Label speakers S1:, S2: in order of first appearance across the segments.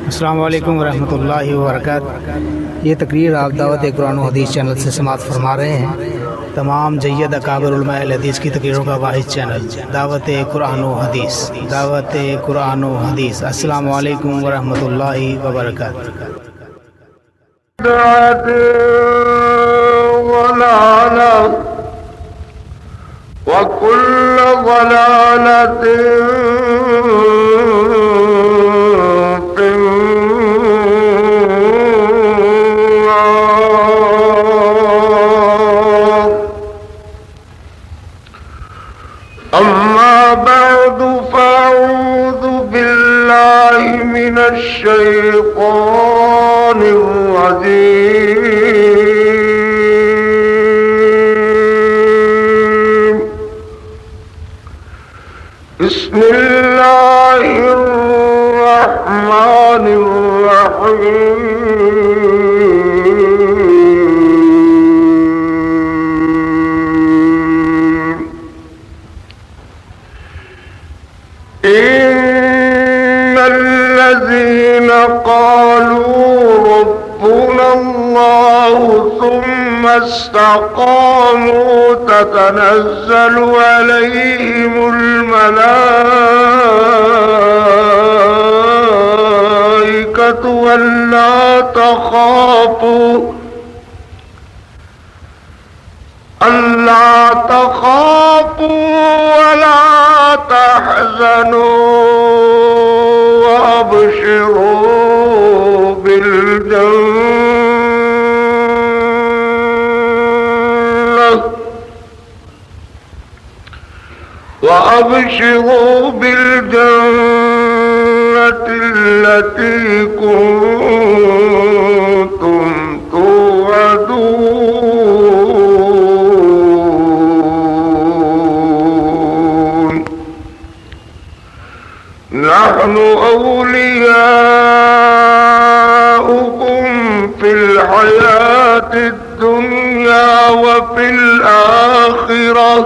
S1: السلام علیکم ورحمۃ اللہ وبرکاتہ۔ یہ تقریر آپ دعوت قرآن و حدیث چینل سے سماعت فرما رہے ہیں۔ تمام جید اکابر علماء الحدیث کی تقریروں کا واحد چینل دعوت قرآن و حدیث، دعوت قرآن و حدیث۔ السلام علیکم ورحمۃ اللہ وبرکاتہ۔
S2: وكل ضلالة في النار. أما بعد فأعوذ بالله من الشيطان الرجيم. بسم الله الرحمن الرحيم. إن الذين قالوا ربنا الله ثم استقاموا تتنزل عليهم الملائكة ألا تخافوا ولا تحزنوا وأبشروا بالجنة التي كنتم توعدون. نحن أولياؤكم في الحياة الدنيا وفي الآخرة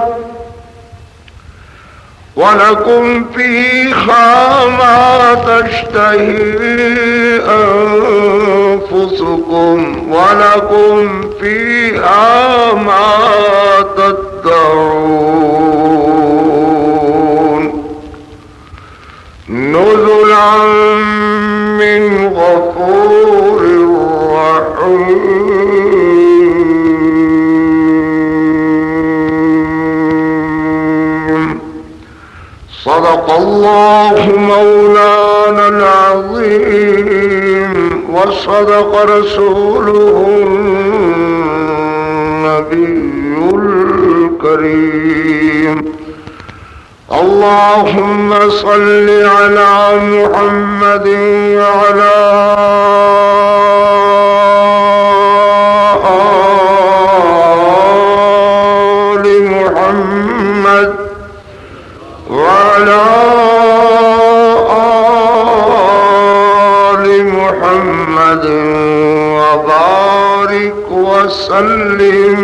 S2: وَلَكُمْ فِيهَا مَا تَشْتَهِي أَنفُسُكُمْ وَلَكُمْ فِيهَا مَا تَدَّعُونَ. نُزُلًا مِّنْ غَفُورٍ رَّحِيمٍ. صدق الله مولانا العظيم وصدق رسوله النبي الكريم. اللهم صل على محمد وعلى آل محمد وعلى آل محمد وبارك وسلم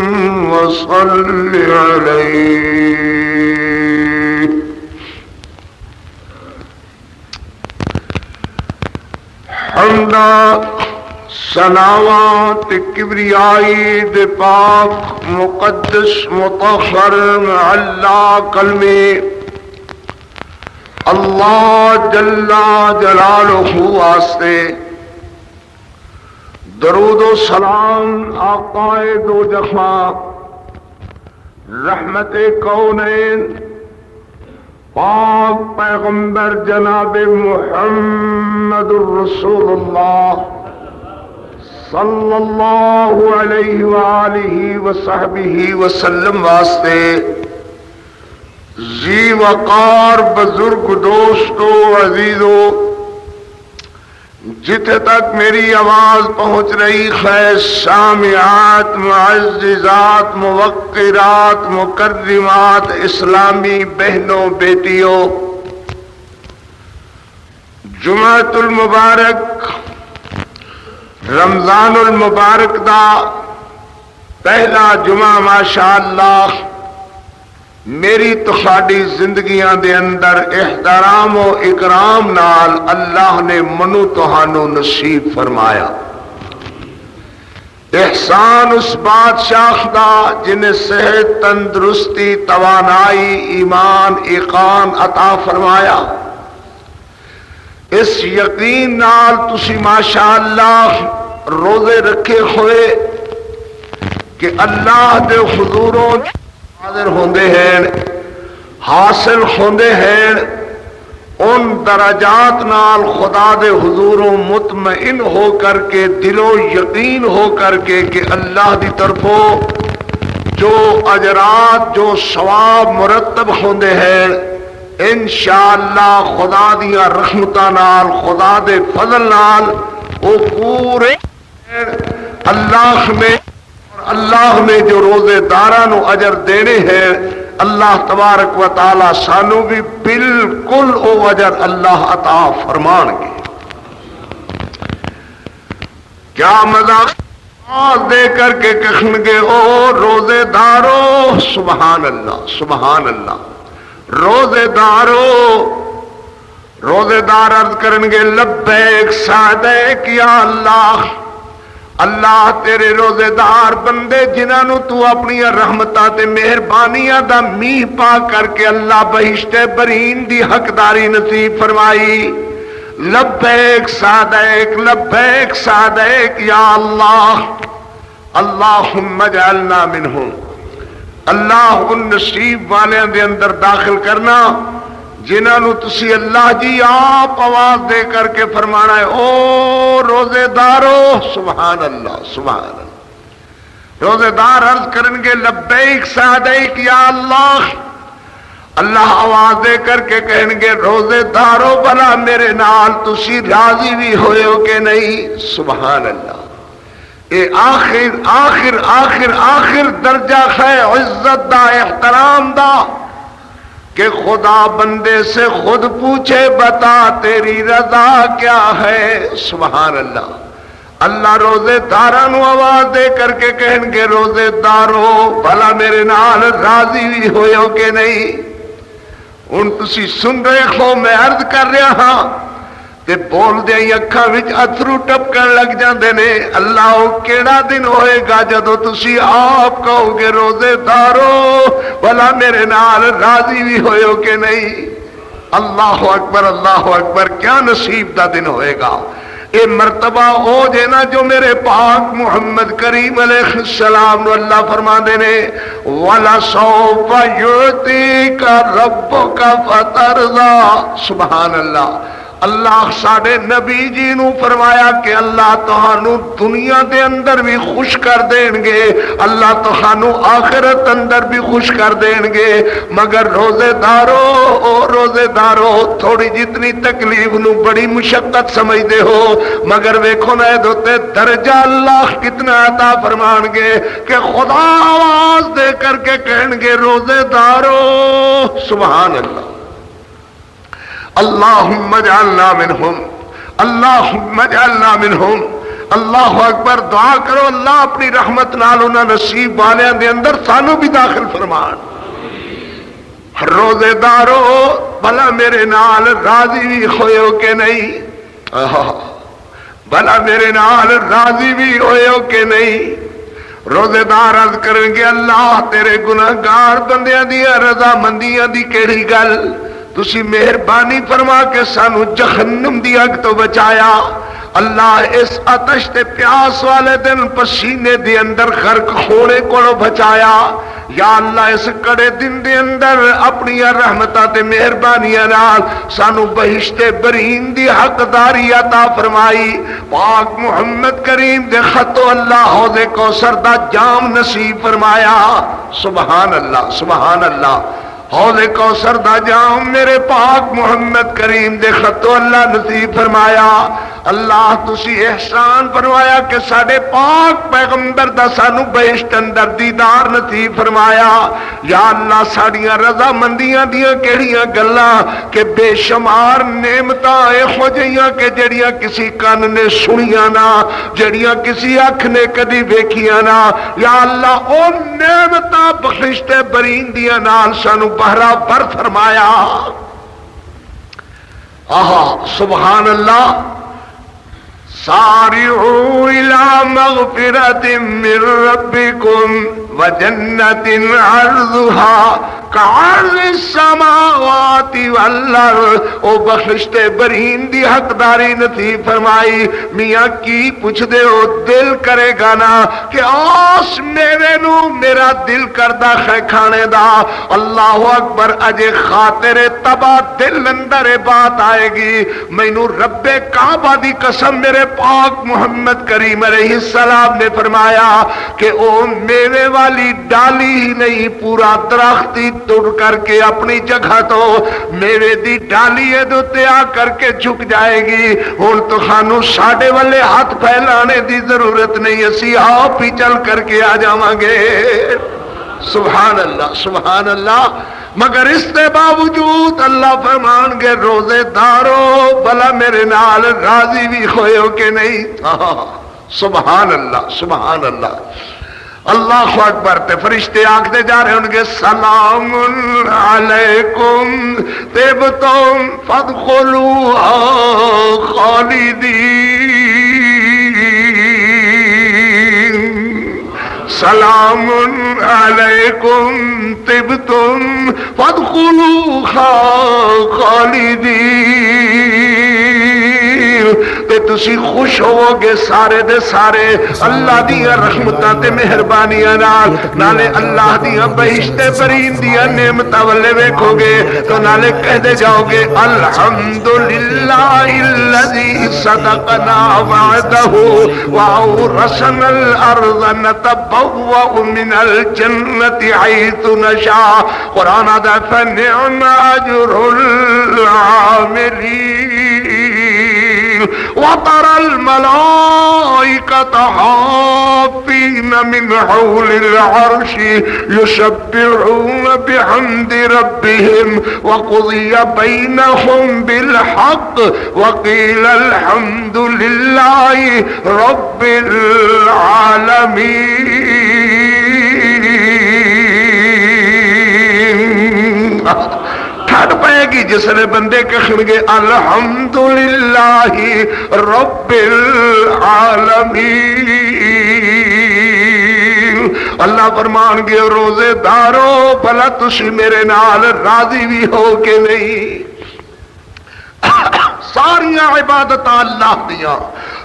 S2: وصل عليه. حمدا سناوات کبریائی دے پاک مقدس مطہر اللہ کلمے اللہ جل جلالہ واسطے درود و سلام آقائے دو جہاں رحمت کونین پاک پیغمبر جناب محمد الرسول اللہ صلی اللہ علیہ وآلہ وصحبہ وسلم واسطے ذی وقار بزرگ دوستو عزیزو، جتنے تک میری آواز پہنچ رہی ہے، سامعات معززات موقرات مکرمات اسلامی بہنوں بیٹیوں، جمعۃ المبارک رمضان المبارک دا پہلا جمعہ ماشاءاللہ میری تہاڈی زندگیاں دے اندر احترام و اکرام نال اللہ نے منو تہانوں نصیب فرمایا۔ احسان اس بادشاہ دا جنہیں صحت، تندرستی، توانائی، ایمان، ایقان عطا فرمایا۔ اس یقین نال تسی ماشاءاللہ روزے رکھے ہوئے کہ اللہ دے حضوروں حاضر ہوندے ہیں، حاصل ہوندے ہیں، ان درجات نال خدا دے حضوروں مطمئن ہو کر کے، دلو یقین ہو کر کے کہ اللہ دی طرفوں جو اجرات، جو ثواب مرتب ہوندے ہیں انشاءاللہ خدا دیا رحمتاں نال، خدا دے فضل نال وہ پورے اللہ نے جو روزے دارانو اجر دینے ہیں اللہ تبارک و تعالی سانو بھی بالکل او اجر اللہ عطا فرمان گے۔ کیا مزاق دے کر کے کہن گے او روزے دارو، سبحان اللہ سبحان اللہ، روزے دارو، روزے دار عرض کرن گے لبیک سعدیک یا اللہ، اللہ تیرے روزے دار بندے جنہوں تو اپنی رحمتاں تے مہربانیاں دا میہ پا کر کے اللہ بہشت برین دی حقداری نصیب فرمائی۔ لبیک سعدیک یا اللہ، اللہم اجعلنا منہم، اللہ ان نصیب والیاں دے اندر داخل کرنا جنہوں تسی اللہ جی آپ آواز دے کر کے فرمانا ہے او روزے دارو، سبحان اللہ سبحان اللہ۔ روزے دار عرض کریں گے لبیک سعدیک یا اللہ، اللہ آواز دے کر کے کہیں گے روزے دارو بلا میرے نال تسی راضی بھی ہوئے ہو کہ نہیں، سبحان اللہ۔ اے آخر آخر آخر آخر درجہ ہے عزت دا، احترام دا کہ خدا بندے سے خود پوچھے بتا تیری رضا کیا ہے، سبحان اللہ۔ اللہ روزے داراں نو آواز دے کر کے کہیں گے روزے دارو بھلا میرے نال راضی بھی ہوئے ہو کہ نہیں۔ ہن تسی سن رہے ہو میں عرض کر رہا ہاں تے بول دے اکھاں وچ اتھرو ٹپکن لگ جاندے نے۔ اللہ او کیڑا دن ہوئے گا جدو تسی آپ کہو گے روزے دارو بھلا میرے نال راضی بھی ہوئے ہو کہ نہیں۔ اللہ اکبر، کیا نصیب دا دن ہوئے گا۔ اے مرتبہ او جے نا جو میرے پاک محمد کریم علیہ السلام نو اللہ فرما دے نے وَلَسَوْفَ يُعْتِيكَ رَبُّكَ فَتَرْضَىٰ، سبحان اللہ۔ اللہ ساڈے نبی جی نو فرمایا کہ اللہ تہانوں دنیا دے اندر بھی خوش کر دیں گے، اللہ تہانوں آخرت اندر بھی خوش کر دیں گے، مگر روزے دارو او روزے دارو تھوڑی جتنی تکلیف نو بڑی مشقت سمجھدے ہو، مگر ویکھو نا دوتے درجہ اللہ کتنا عطا فرمان گے کہ خدا آواز دے کر کے کہیں گے روزے دارو، سبحان اللہ۔ اللہم اجعلنا منہم، اللہم اجعلنا منہم۔ اللہ اکبر، دعا کرو اللہ اپنی رحمت نال انہاں نصیب والیاں دے اندر سانو بھی داخل فرمان۔ روزے دارو بھلا میرے نال راضی بھی ہوئے ہو کہ نہیں، بھلا میرے نال راضی بھی ہوئے ہو کہ نہیں۔ روزے دار عرض کریں گے اللہ تیرے گناہگار بندیاں دی رضا مندیاں دی کیڑی گل، تسی مہربانی فرما کے سانو جہنم دی اگ تو بچایا۔ اللہ اس آتش تے پیاس والے دن پسینے دے اندر غرق ہونے کو بچایا۔ یا اللہ اس کڑے دن دے اندر اپنی رحمتاں تے مہربانیاں نال سانو بہشت برین دی حقداری عطا فرمائی۔ پاک محمد کریم دے خطو اللہ حوض کوثر دا جام نصیب فرمایا۔ سبحان اللہ سبحان اللہ۔ حوض کوثر دا جام میرے پاک محمد کریم دے خطو اللہ نصیب فرمایا۔ اللہ تسی احسان فرمایا کہ ساڈے پاک پیغمبر دا سانو بہشت اندر دیدار نصیب فرمایا۔ یا اللہ ساڈیاں رضا مندیاں دیاں کیڑیاں گلاں کہ بے شمار نعمتاں ایہو جیاں کہ جڑیاں کسی کان نے سنیاں نہ، جڑیاں کسی اکھ نے کدی ویکھیاں نہ۔ یا اللہ او نعمتاں بخشت برین دیاں نال سانو بہرا بر فرمایا۔ آہا سبحان اللہ۔ سارعوا إلى مغفرة من ربكم وجنة عرضها كعرض السماوات والارض۔ او بخشت برین دی حقداری نصیب فرمائی۔ میاں کی پوچھ دے ہو؟ دل کرے گا نا کہ آس میرے نو میرا دل کردہ ہے کھانے دا۔ اللہ اکبر۔ اجے خاطر تبا دل اندر بات آئے گی، مینو رب کعبہ دی قسم میرے پاک محمد کریم علیہ السلام نے فرمایا کہ او میوے والی ڈالی ہی نہیں، پورا درخت ہی تڑ کر کے اپنی جگہ تو میوے دی ڈالی تے آ کر کے جھک جائے گی۔ ہن تو خانو ساڈے والے ہاتھ پھیلانے دی ضرورت نہیں، اسی آپ ہی چل کر کے آ جاواں گے۔ سبحان اللہ سبحان اللہ۔ مگر اس کے باوجود اللہ فرمان گے روزے دارو بلا میرے نال راضی بھی ہوئے ہو کہ نہیں؟ سبحان اللہ سبحان اللہ۔ اللہ اکبر۔ تے فرشتے آکھتے جا رہے ہوں گے سلام علیکم طبتم فادخلوها خالدین۔ سلام علیکم طبتم فادخلوها خالدین۔ تے تسی خوش ہوو گے سارے دے سارے اللہ دیاں رحمتاں تے مہربانیاں نال، نالے اللہ دیاں بہشت برین دیاں نعمتاں والے ویکھو گے تو نالے کہہ دے جاؤ گے الحمدللہ الذی صدقنا وعدہ وأورثنا الارض نتبوأ من الجنۃ حیث نشاء۔ قرآن ادا فنعم اجر العاملین وترى الملائكة حافين من حول العرش يسبحون بحمد ربهم وقضي بينهم بالحق وقيل الحمد لله رب العالمين۔ ٹھڑ پائے گی جس نے بندے کہن گے الحمدللہ رب العالمین۔ اللہ فرمان گے روزے دارو بھلا تسی میرے نال راضی بھی ہو کہ نہیں؟ ساریاں عبادتاں اللہ دیاں،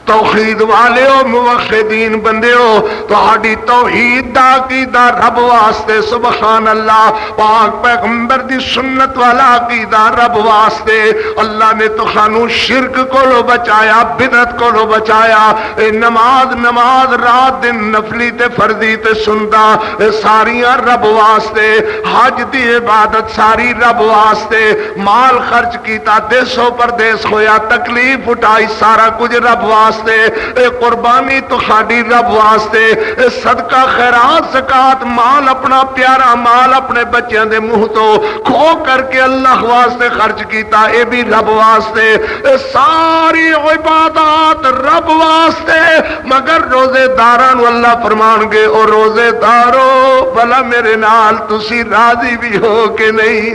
S2: توحید والے ہو موحدین بندے ہو، تہاڈی توحید دا عقیدہ رب واسطے سبحان اللہ، پاک پیغمبر دی سنت والا عقیدہ رب واسطے۔ اللہ نے تو خانو شرک کولو بچایا، بدعت کولو بچایا۔ اے نماز رات دن نفلی تے فرضی تے سندا ساریاں رب واسطے، حج دی عبادت ساری رب واسطے، مال خرچ کیتا دیسو پردیس ہویا، تکلیف اٹھائی سارا کچھ رب واسطے، اے قربانی تو خاڑی رب واسطے، اے صدقہ خیرات زکات مال اپنا پیارا مال اپنے بچیاں دے منہ تو کھو کر کے اللہ واسطے خرچ کیتا، اے بھی رب واسطے، اے ساری عبادات رب واسطے۔ مگر روزے داراں نو اللہ فرمان گے او روزے دارو بھلا میرے نال تسی راضی بھی ہو کہ نہیں؟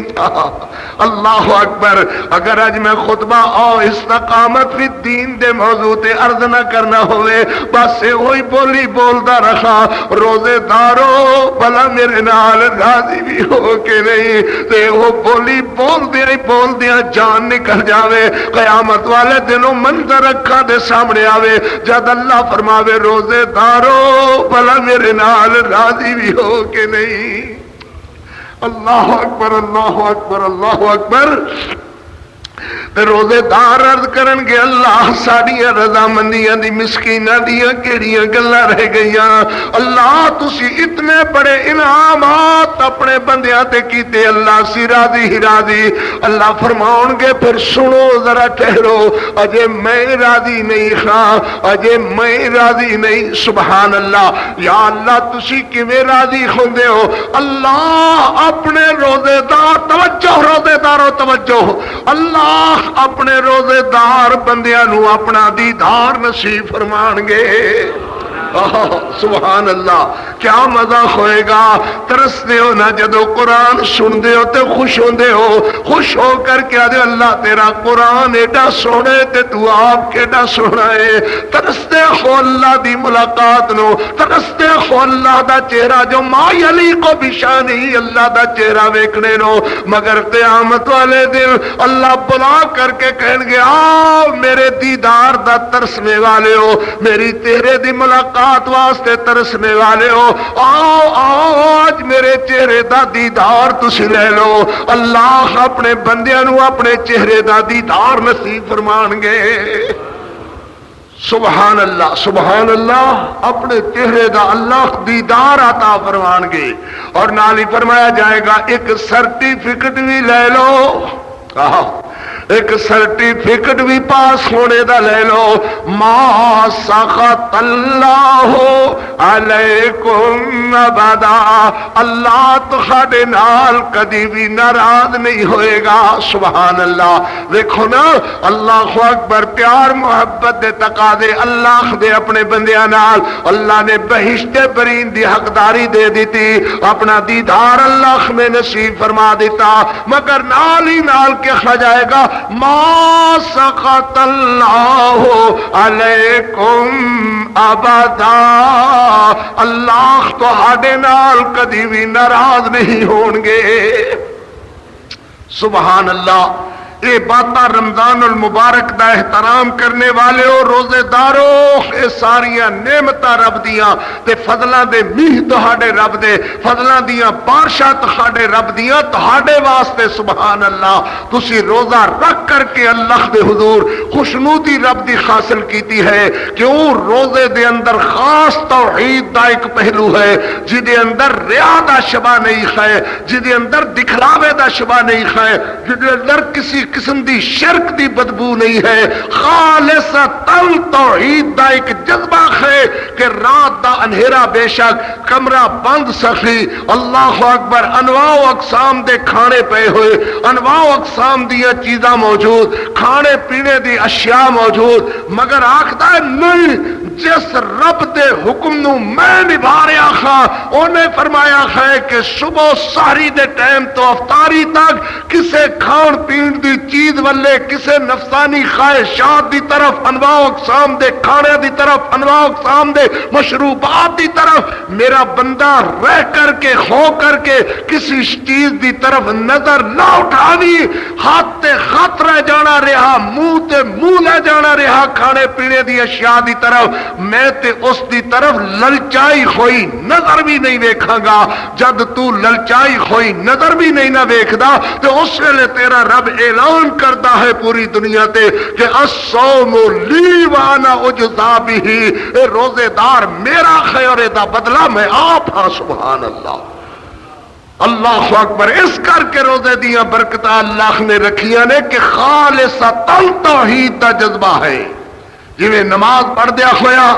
S2: اللہ اکبر۔ اگر اج میں خطبہ او استقامت فی الدین دے موضوع تے عرض نہ کرنا ہوئے، بس وہی بولی بولدا رہا روزے دارو بھلا میرے نال راضی بھی ہو کہ نہیں، تے وہ بولی بولدیاں جان نکل جاوے، قیامت والے دنوں منظر اکھاں دے سامنے آوے جد اللہ فرماوے روزے دارو بھلا میرے نال راضی بھی ہو کہ نہیں۔ اللہ اکبر اللہ اکبر اللہ اکبر۔ تے روزے دار عرض کرن گے اللہ ساڈیاں رضامندیاں دی مسکیناں دیاں کیڑیاں گلاں رہ گئیاں، اللہ تسی اتنے بڑے انعامات اپنے بندیاں تے کیتے، اللہ سی راضی ہی راضی۔ اللہ فرماؤن گے پھر سنو ذرا ٹھہرو، اجے میں راضی نہیں ہاں، اجے میں راضی نہیں۔ سبحان اللہ، یا اللہ تسی کیویں راضی ہوندے ہو؟ اللہ اپنے روزے دار، توجہ روزے دارو توجہ، اللہ اپنے روزے دار بندیاں نو اپنا دیدار نصیب فرمان گے۔ سبحان اللہ، کیا مزہ ہوئے گا۔ ترستے ہو نا جدو قرآن سن دے ہو تے خوش ہوندے ہو، خوش ہو کر کے آدھے اللہ تیرا قرآن ایڈا سونے تے تو آپ کیڈا سونا ہے۔ ترستے ہو اللہ دی ملاقات نو، ترستے ہو اللہ دا چہرہ جو ما یلیق بشانی، اللہ دا چہرہ ویکھنے نو، مگر قیامت والے دن اللہ بلا کر کے کہن گے آؤ میرے دیدار دا ترسنے والے ہو، میری تیرے دی ملاقات واسطے ترسنے والے ہو، آؤ آؤ آج میرے چہرے دا دیدار تسی لے لو۔ اللہ اپنے بندیاں نو اپنے چہرے دا دیدار نصیب فرمان گے۔ سبحان اللہ سبحان اللہ، اپنے چہرے دا اللہ دیدار عطا فرمان گے۔ اور نال ہی فرمایا جائے گا ایک سرٹیفکیٹ بھی لے لو، ایک سرٹیفکیٹ بھی پاس ہونے دا لے لو، ما سخط اللہ علیکم ابدا، اللہ تہاڈے نال کدی بھی ناراض نہیں ہوئے گا۔ سبحان اللہ، دیکھو نا اللہ اکبر، پیار محبت دے تقاضے اللہ دے اپنے بندیاں نال، اللہ نے بہشت برین دی حقداری دے دیتی، اپنا دیدار اللہ نے نصیب فرما دیتا، مگر نال ہی نال کہا جائے گا ما سخط اللہ علیکم ابدا، اللہ تہاڈے نال کدی بھی ناراض نہیں ہون گے۔ سبحان اللہ، یہ باتاں رمضان المبارک دا احترام کرنے والے ہو، روزے دارو، یہ ساریاں نعمتاں رب دیاں تے فضلاں دے میہ تہاڈے رب دے، فضلاں دیاں بارشاں تہاڈے رب دیاں تہاڈے واسطے۔ سبحان اللہ، تسی روزہ رکھ کر کے اللہ دے حضور خوشنودی رب دی حاصل کیتی ہے، کیوں؟ روزے دے اندر خاص توحید دا ایک پہلو ہے، جدے اندر ریا دا شبہ نہیں ہے، جدے اندر دکھلاوے دا شبہ نہیں ہے، جدے اندر کسی قسم دی شرک دی بدبو نہیں ہے، خالصتاً توحید دا ایک جذبہ ہے کہ رات دا انہیرا بے شک کمرہ بند سخی، اللہ اکبر، انواع و اقسام دے کھانے پے ہوئے، انواع و اقسام دیا چیزاں موجود، کھانے پینے دی اشیاء موجود، مگر آکھدا ہے نہیں، جس رب دے حکم نو میں نبھا رہا ہاں، انہیں فرمایا ہے کہ صبح سحری دے ٹائم تو افطاری تک کسے کھان پین دی چیز والے، کسے نفسانی خواہشات دی طرف، انواع و اقسام دے کھانے دی طرف، انواع و اقسام دے مشروبات دی طرف میرا بندہ رہ کر کے، ہو کر کے کسی چیز دی طرف نظر نہ اٹھانی، ہاتھ تے ہاتھ رہ جانا رہا، منہ تے منہ لے جانا رہا کھانے پینے دی اشیاء دی طرف، میں تے اس دی طرف للچائی ہوئی نظر بھی نہیں ویکھاں گا۔ جد تو للچائی ہوئی نظر بھی نہیں نہ ویکھدا تے اس ویلے تیرا رب اعلان کرتا ہے پوری دنیا تے کہ الصوم لی وانا اجزا بہ، اے روزے دار میرا ہے اور دا بدلہ میں آپ ہاں۔ سبحان اللہ، اللہ اکبر، اس کر کے روزے دیاں برکتاں اللہ نے رکھیاں نے کہ خالصتاً توحید دا جذبہ ہے۔ جویں نماز پڑھ دیا ہویا،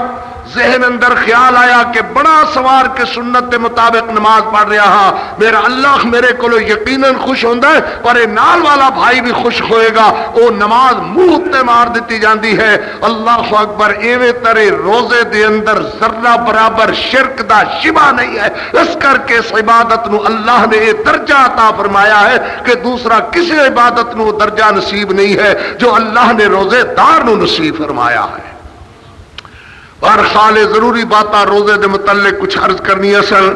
S2: ذہن اندر خیال آیا کہ بڑا سوار کے سنت کے مطابق نماز پڑھ رہا ہاں، میرا اللہ میرے کو یقیناً خوش ہوتا ہے اور یہ نال والا بھائی بھی خوش ہوئے گا، وہ نماز منہ تے مار دیتی جاندی ہے۔ اللہ اکبر، ایویں طرح روزے دے اندر ذرہ برابر شرک دا شبہ نہیں ہے، اس کر کے اس عبادت نو اللہ نے یہ درجہ عطا فرمایا ہے کہ دوسرا کسی عبادت نو درجہ نصیب نہیں ہے جو اللہ نے روزے دار نو نصیب فرمایا ہے۔ اور خال ضروری باتاں روزے دے متعلق کچھ عرض کرنی اصل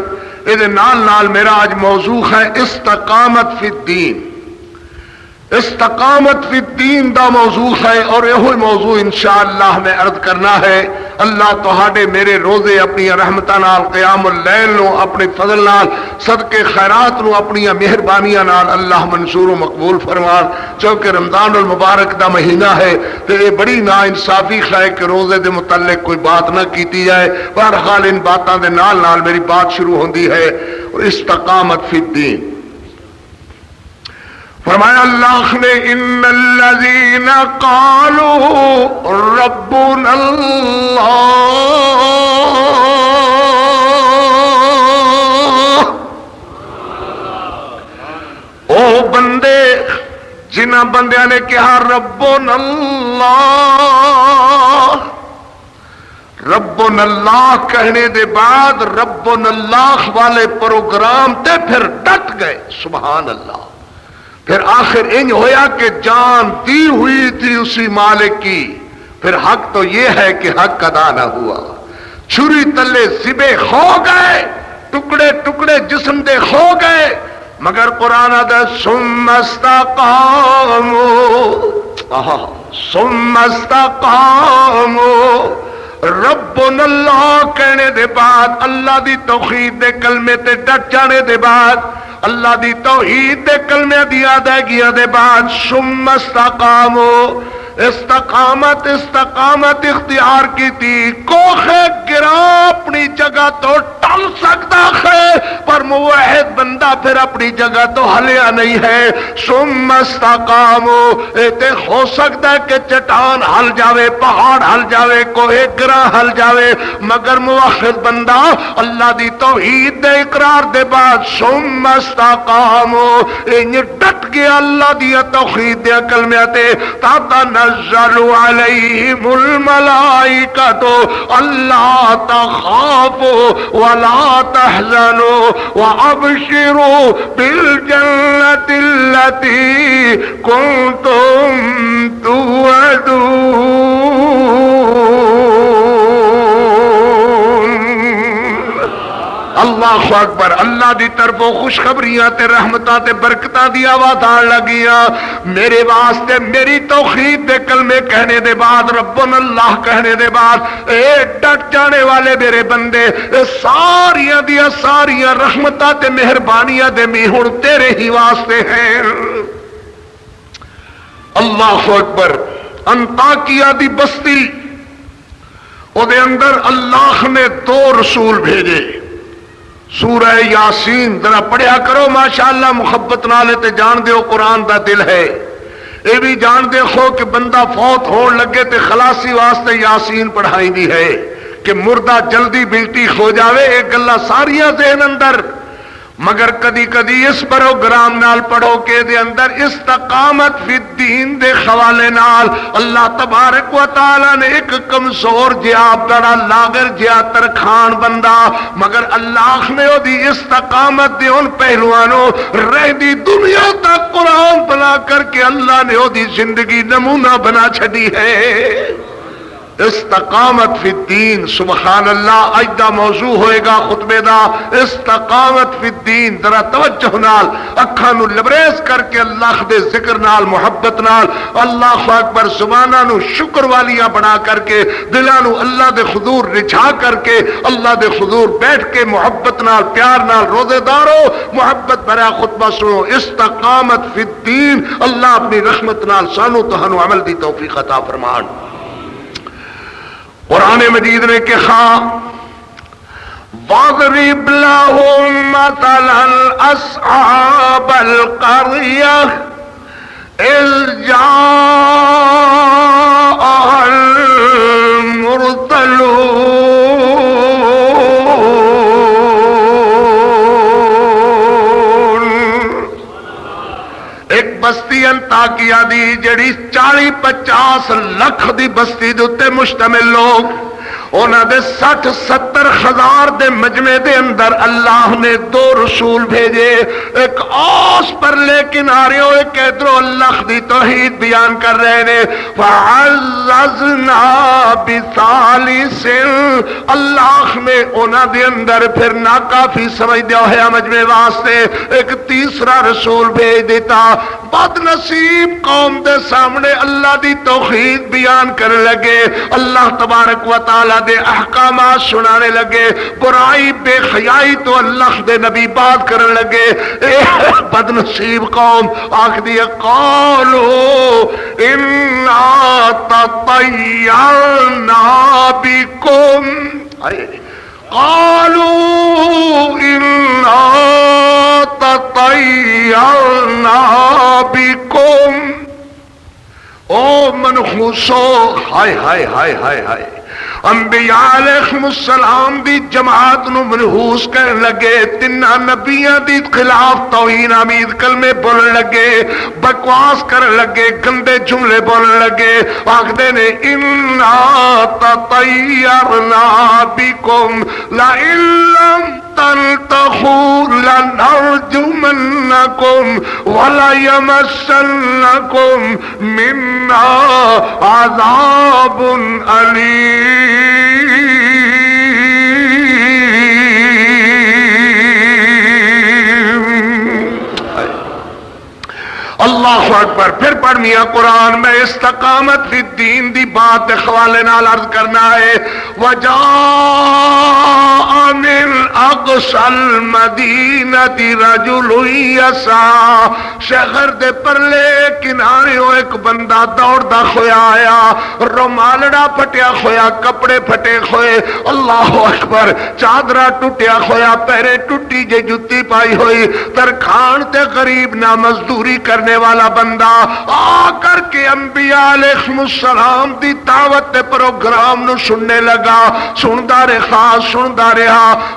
S2: یہ نال نال میرا آج موضوع ہے استقامت فی الدین۔ استقامت فی الدین دا موضوع ہے اور یہ موضوع انشاءاللہ میں عرض کرنا ہے۔ اللہ تہاڈے میرے روزے اپنی رحمتاں نال، قیام اللیل نو اپنے فضل نال، صدقے خیرات نو اپنی مہربانیاں نال اللہ منظور و مقبول فرمان۔ چونکہ رمضان المبارک دا مہینہ ہے تے یہ بڑی نا انصافی ہے کہ روزے دے متعلق کوئی بات نہ کیتی جائے۔ بہرحال ان باتاں دے نال نال میری بات شروع ہوندی ہے۔ استقامت فی الدین، فرمایا اللہ نے ان الذین قالوا ربنا اللہ، او بندے جنہ بندیاں نے کہا ربنا اللہ، ربنا اللہ کہنے دے بعد ربنا اللہ والے پروگرام تے پھر ڈٹ گئے۔ سبحان اللہ۔ پھر آخر انج ہویا کہ جان دی ہوئی تھی اسی مالک کی، پھر حق تو یہ ہے کہ حق ادا نہ ہوا۔ چھری تلے ذبح ہو گئے، ٹکڑے ٹکڑے جسم دے ہو گئے، مگر قرآن دا ثم استقاموا، ثم استقاموا، ربنا اللہ کہنے دے بعد، اللہ دی توحید دے کلمے تے ڈٹ جانے دے بعد، اللہ دی توحید دے کلمے دی ادائیگیاں دے بعد، ثم استقاموا، استقامت اختیار کی تھی۔ کوہ گرا اپنی جگہ تو ٹل سکتا ہے پر موحد بندہ پھر اپنی جگہ تو ہلیا نہیں ہے۔ ثم استقاموا، تے ہو سکتا ہے کہ چٹان ہل جاوے، پہاڑ ہل جاوے، کوہ گرا ہل جاوے، مگر موحد بندہ اللہ دی توحید دے اقرار دے بعد ثم استقاموا، انج ڈٹ گیا اللہ دی توحید دے کلمے تے، تتنزل علیہم الملائکۃ الا تخافوا ولا تحزنوا وابشروا بالجنۃ التي كنتم توعدون۔ اللہ اکبر۔ اللہ دی طرفوں خوشخبریاں تے رحمتاں تے برکتاں دی آواز آن لگیاں میرے واسطے، میری توحید دے کلمے کہنے دے بعد، ربنا اللہ کہنے دے بعد، اے ڈٹ جانے والے میرے بندے، اے ساریاں دیاں ساریاں رحمتاں تے مہربانیاں دے میہن تیرے ہی واسطے ہیں۔ اللہ اکبر۔ انطاکیہ دی بستی، او دے اندر اللہ نے 2 رسول بھیجے۔ سورہ یاسین ذرا پڑھیا کرو ماشاءاللہ محبت نالے تے جان دیو قرآن دا دل ہے۔ اے بھی جان دیکھو کہ بندہ فوت ہون لگے تے خلاصی واسطے یاسین پڑھائی دی ہے کہ مردہ جلدی بلٹی ہو جاوے، ایک گلہ ساریاں ذہن اندر، مگر کدی کدی اس پروگرام نال پڑھو کہ دے اندر استقامت فی الدین دے حوالے نال اللہ تبارک و تعالی نے ایک کمزور جہا بڑا لاغر جہا ترخان بندہ، مگر اللہ نے او دی استقامت دے ان پہلوانوں رہ دی دنیا تک قرآن بنا کر کے اللہ نے او دی زندگی نمونہ بنا چھڑی ہے۔ استقامت فی الدین، سبحان اللہ۔ اج دا موضوع ہوئے گا خطبے دا استقامت فی الدین۔ ذرا توجہ نال اکھاں نو لبریز کر کے اللہ دے ذکر نال، محبت نال، اللہ اکبر، زباناں نو شکر والیاں بنا کر کے، دلاں نو اللہ دے حضور رجھا کر کے، اللہ دے حضور بیٹھ کے محبت نال، پیار نال، روزے دارو محبت بھرا خطبہ سنو۔ استقامت فی الدین، اللہ اپنی رحمت نال سانو تہانو عمل دی توفیق عطا فرمان۔ قرآن مجید نے کہا وَاضْرِبْ لَهُم مَّثَلًا أَصْحَابَ الْقَرْيَةِ إِذْ جَاءَهَا الْمُرْسَلُونَ۔ ایک بستی انطاکیہ دی جڑی 40-50 لکھ دی بستی دے اتے مشتمل لوگ، انہاں دے 60-70 ہزار دے مجمع دے اندر اللہ نے 2 رسول بھیجے، ایک اوس پر لے کناریوں ایک ادھروں اللہ دی توحید بیان کر رہے نے۔ فعززنا بثالث، اللہ نے انہاں دے اندر پھر ناکافی سمجھ دیا ہے مجمع واسطے ایک تیسرا رسول بھیج دیتا۔ بد نصیب قوم دے سامنے اللہ دی توحید بیان کرنے لگے، اللہ تبارک و تعالی دے احکامات سنانے لگے، برائی بے حیائی تو اللہ دے نبی بات کرنے لگے۔ اے بد نصیب قوم آخدی قالو انا تطیرنا بکم، قالوا انا تطیرنا بکم۔ او منحوسو، ہائے ہائے ہائے ہائے ہائے، انبیاء علیہ السلام دی جماعت نو منحوس کرن لگے، تنہاں نبیاں دی خلاف توہین آمیز کلمے بولن لگے، بکواس کرن لگے، گندے جملے بولن لگے، آخدے نے انا تطیرنا بکم لئن لم تنتہوا لنرجمنکم وليمسنکم منا عذاب علیم۔ اللہ اکبر۔ پھر پڑھ میاں قرآن میں استقامت فی الدین دی بات حوالے نال عرض کرنا ہے۔ وجاء من اقصى المدینۃ رجل یسعی، شہر دے پرلے کنارے ایک بندہ دوڑدا ہویا آیا، رومالڑا پھٹیا ہویا، کپڑے پھٹے ہوئے، اللہ اکبر، چادرا ٹوٹیا ہویا، پیرے ٹوٹی جے جتی پائی ہوئی، ترکھان تے غریب نہ مزدوری کرنے والا بندہ آ کر کے انبیاء علیہ السلام دی دعوت تے پروگرام نو سننے لگا، سندا رہا،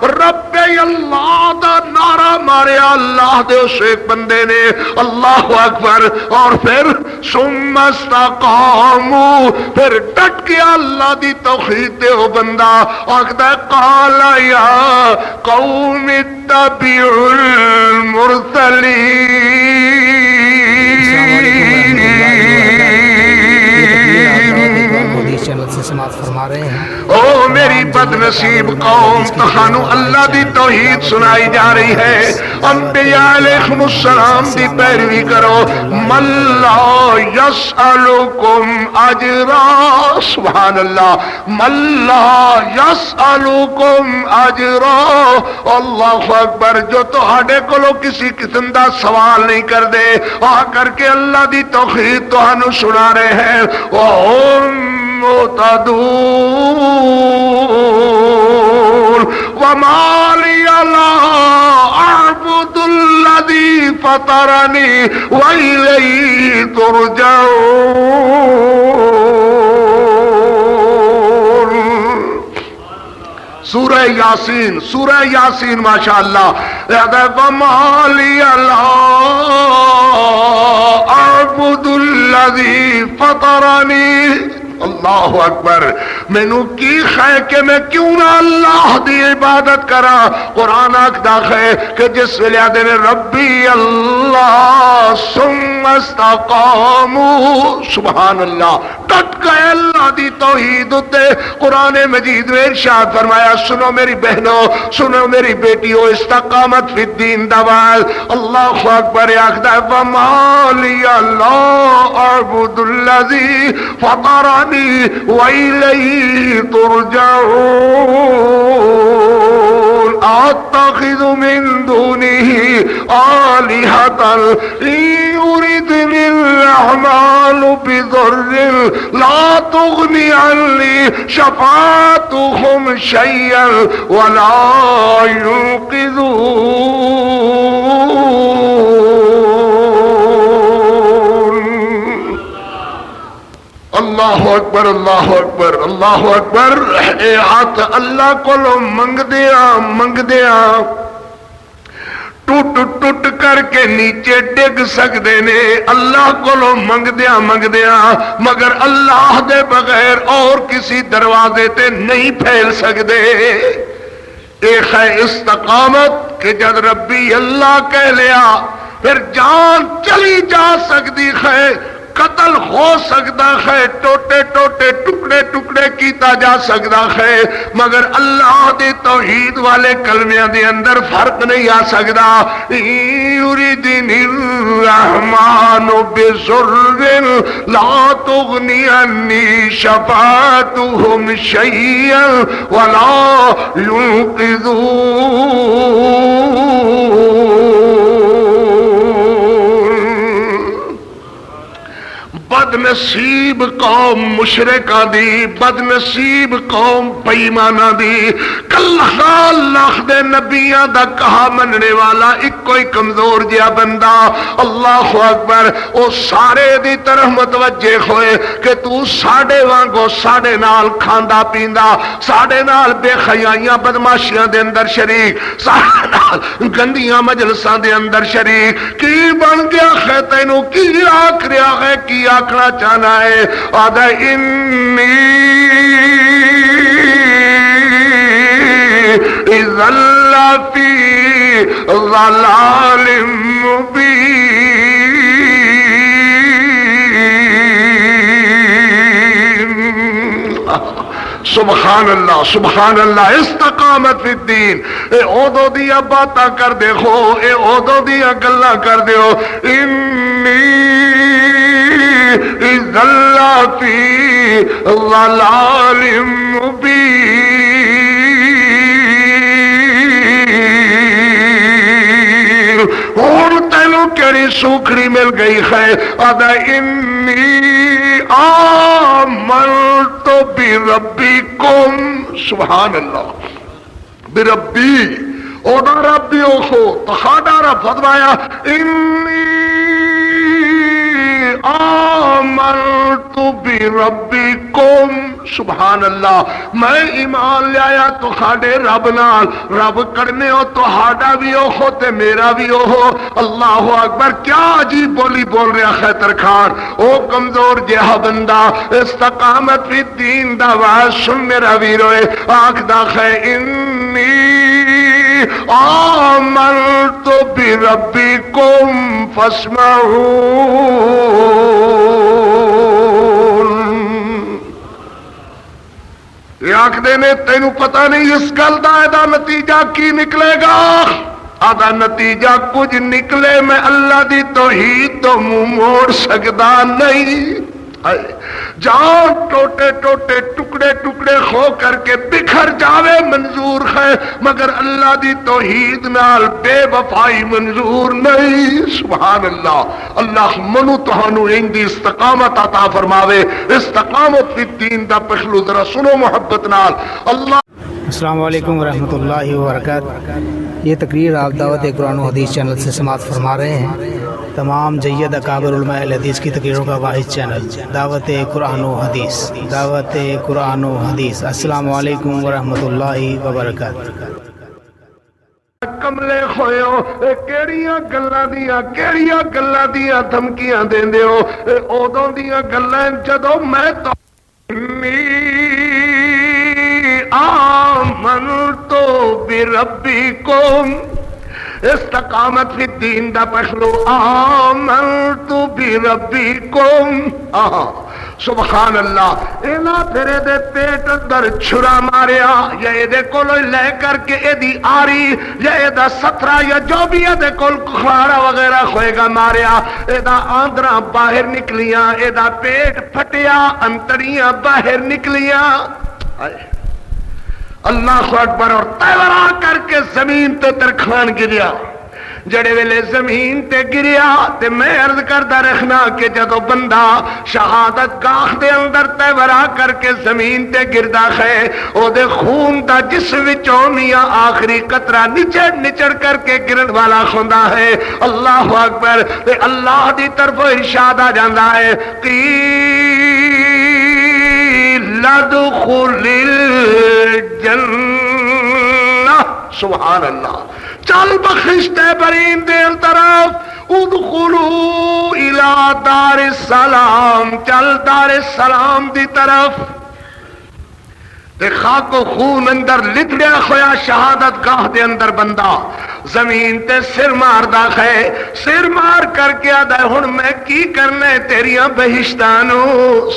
S2: رب اللہ دا نعرہ ماریا اللہ دے اس ایک بندے نے، اللہ اکبر، اور پھر ثم استقاموا، پھر ڈٹ گیا اللہ دی توحید تے وہ بندہ، آخدا قال یا قوم اتبعوا المرسلین۔
S1: چینل سے سماعت فرما رہے ہیں۔
S2: او میری بد نصیب قوم، تہانو اللہ دی توحید سنائی جا رہی ہے، انبیاء علیہ السلام دی پیروی کرو۔ من لا یسألکم اجرا، سبحان اللہ، من لا یسألکم اجرا، اللہ اکبر، جو تہاڈے کولو کسی قسم دا سوال نہیں کر دے، آ کر کے اللہ دی توحید تہانو سنا رہے ہیں۔ وَهُمْ مُهْتَدُونَ وَمَا لِيَ لَا أَعْبُدُ الَّذِي فَطَرَنِي وَإِلَيْهِ تُرْجَعُونَ۔ سورہ یاسین ماشاءاللہ۔ وَمَا لِيَ لَا أَعْبُدُ الَّذِي فَطَرَنِي، اللہ اکبر، مینوں کی ہے کہ میں کیوں نہ اللہ دی عبادت کرا۔ قرآن آکھدا ہے کہ جس ویلے آدھے نے ربی اللہ ثم استقاموا، سبحان اللہ، ڈٹ گئے اللہ دی توحید تے۔ قرآن مجید میں ارشاد فرمایا، سنو میری بہنوں، سنو میری بیٹیوں، استقامت فی الدین دوال، اللہ اکبر، آکھدا ہے وما لی لا اعبد الذی فطرنی وَإِلَيْهِ تُرْجَعُونَ۔ أَتَّخِذُ مِن دُونِهِ آلِهَةً إِن يُرِدْنِ الرَّحْمَنُ بِضُرٍّ لَا تُغْنِ عَنِّي شَفَاعَتُهُمْ شَيْئًا وَلَا يُنقِذُونَ۔ اللہ اکبر، اللہ اکبر، اللہ اکبر۔ اے ہاتھ اللہ کو منگ دیا ٹوٹ ٹوٹ کر کے نیچے ڈگ سکتے نے اللہ کو منگدیاں منگدیاں، مگر اللہ دے بغیر اور کسی دروازے تے نہیں پھیل سکتے۔ ایک ہے استقامت کہ جب ربی اللہ کہہ لیا پھر جان چلی جا سکتی ہے، قتل ہو سکتا ہے، ٹوٹے ٹوٹے ٹکڑے ٹکڑے کیتا جا سکتا ہے، مگر اللہ دے توحید والے کلمیاں دے اندر فرق نہیں آ سکتا۔ یریدنی الرحمن بضر لا تغنی عنی شفاعتهم شیئا ولا ينقذون۔ بد نصیب قوم مشرکہ دی، بد نصیب قوم بےایمانہ دی، کلہ لاکھ دے نبیاں دا کہا مننے والا ایک کوئی کمزور جہا بندہ، اللہ اکبر، او سارے دی طرف متوجہ ہوئے کہ تو ساڈے وانگو ساڈے نال کھاندا پیندا، ساڈے نال بے حیائیاں بدماشیاں دے اندر شریک، ساڈے نال گندیاں مجلساں دے اندر شریک، کی بن گیا ہے تینوں، کی آکھ رہا ہے، کی آکھنا چاہنا ہے؟ آدھا انی اذا لفی ضلال مبین۔ سبحان اللہ سبحان اللہ، استقامت فی الدین۔ اے عہدوں دیا باتاں کر دے ہو، اے عہدوں دیا گلاں کر دے ہو۔ انی اذا لفی ضلال مبین۔ اور تینوں کیڑی سوکھڑی مل گئی ہے؟ ادا انی آمنت بربکم، سبحان اللہ، بربی اودا ربی اوہو تخاڈا رب فرمایا انی آمنت بربکم، سبحان اللہ، میں ایمان لیا تو خاڑے رب نال، رب کرنے ہو تو ہاڈا بھی ہو تے میرا بھی ہو۔ اللہ اکبر، کیا عجیب بولی بول رہا خیتر خان، او کمزور جہا بندہ، استقامت فی الدین دا واز سن میرا ویروئے، آنکھ دا خے انی آمنت بربکم فاسمعون۔ یہ آنکھ دینے تینوں پتہ نہیں اس گل دا نتیجہ کی نکلے گا؟ آدھا نتیجہ کچھ نکلے، میں اللہ دی توحید تو منہ موڑ سکتا نہیں۔ جان ٹوٹے ٹوٹے ٹکڑے ٹکڑے ہو کر کے بکھر جاوے منظور ہے، مگر اللہ دی توحید نال بے وفائی منظور نہیں۔ سبحان اللہ، اللہ منو تہانو ان دی استقامت عطا فرماوے۔ استقامت فی الدین دا پہلو ذرا سنو محبت نال۔ اللہ
S1: السلام علیکم ورحمۃ اللہ وبرکاتہ۔ یہ تقریر آپ دعوت قرآن و حدیث چینل سے سماعت فرما رہے ہیں۔ تمام جید اکابر علماء حدیث کی تقریروں کا واحد چینل دعوت قرآن و حدیث، دعوت قرآن و حدیث۔ السلام علیکم ورحمۃ اللہ وبرکاتہ۔
S2: کملے ہوئے کیڑیاں گلاں دیاں دھمکیاں دیندے ہو، اودوں دیاں گلاں جدوں میں تو آمنت بربکم، استقامت فی الدین دا پہلو آمنت بربکم۔ سبحان اللہ، اینا پھرے دے پیٹ اندر چھرا ماریا، یا اے دے کولو لے کر کے اے دی آری یا اے دا سترہ یا جو بھی اے دے کول کھوارا وغیرہ ہوئے گا ماریا، اے دا آندراں باہر نکلیاں، اے دا پیٹ پھٹیا، انتریاں باہر نکلیاں۔ اللہ اکبر، اور تیورا کر کے زمین تے ترکھان گریا۔ جڑے ویلے زمین تے گریا تے میں عرض کردا رکھنا کہ جدو بندہ شہادت گاہ دے اندر تیورا کر کے زمین تے گردا ہے، او دے خون دا جس وچوں میاں آخری قطرہ نچڑ نچڑ کر کے گرن والا خوندا ہے۔ اللہ اکبر، تے اللہ دی طرف ارشاد آ جاندا ہے ادخل الجنہ، سبحان اللہ. چل بخشت برین دیر طرف، ادخلوا الى دار السلام، چل دار السلام دی طرف. تے خاک و خون اندر لتڑیا ہویا شہادت گاہ دے اندر بندہ زمین تے سر ماردا ہے، سر مار کر کے آدھا ہن میں کی کرنے تیریاں بہشتانو.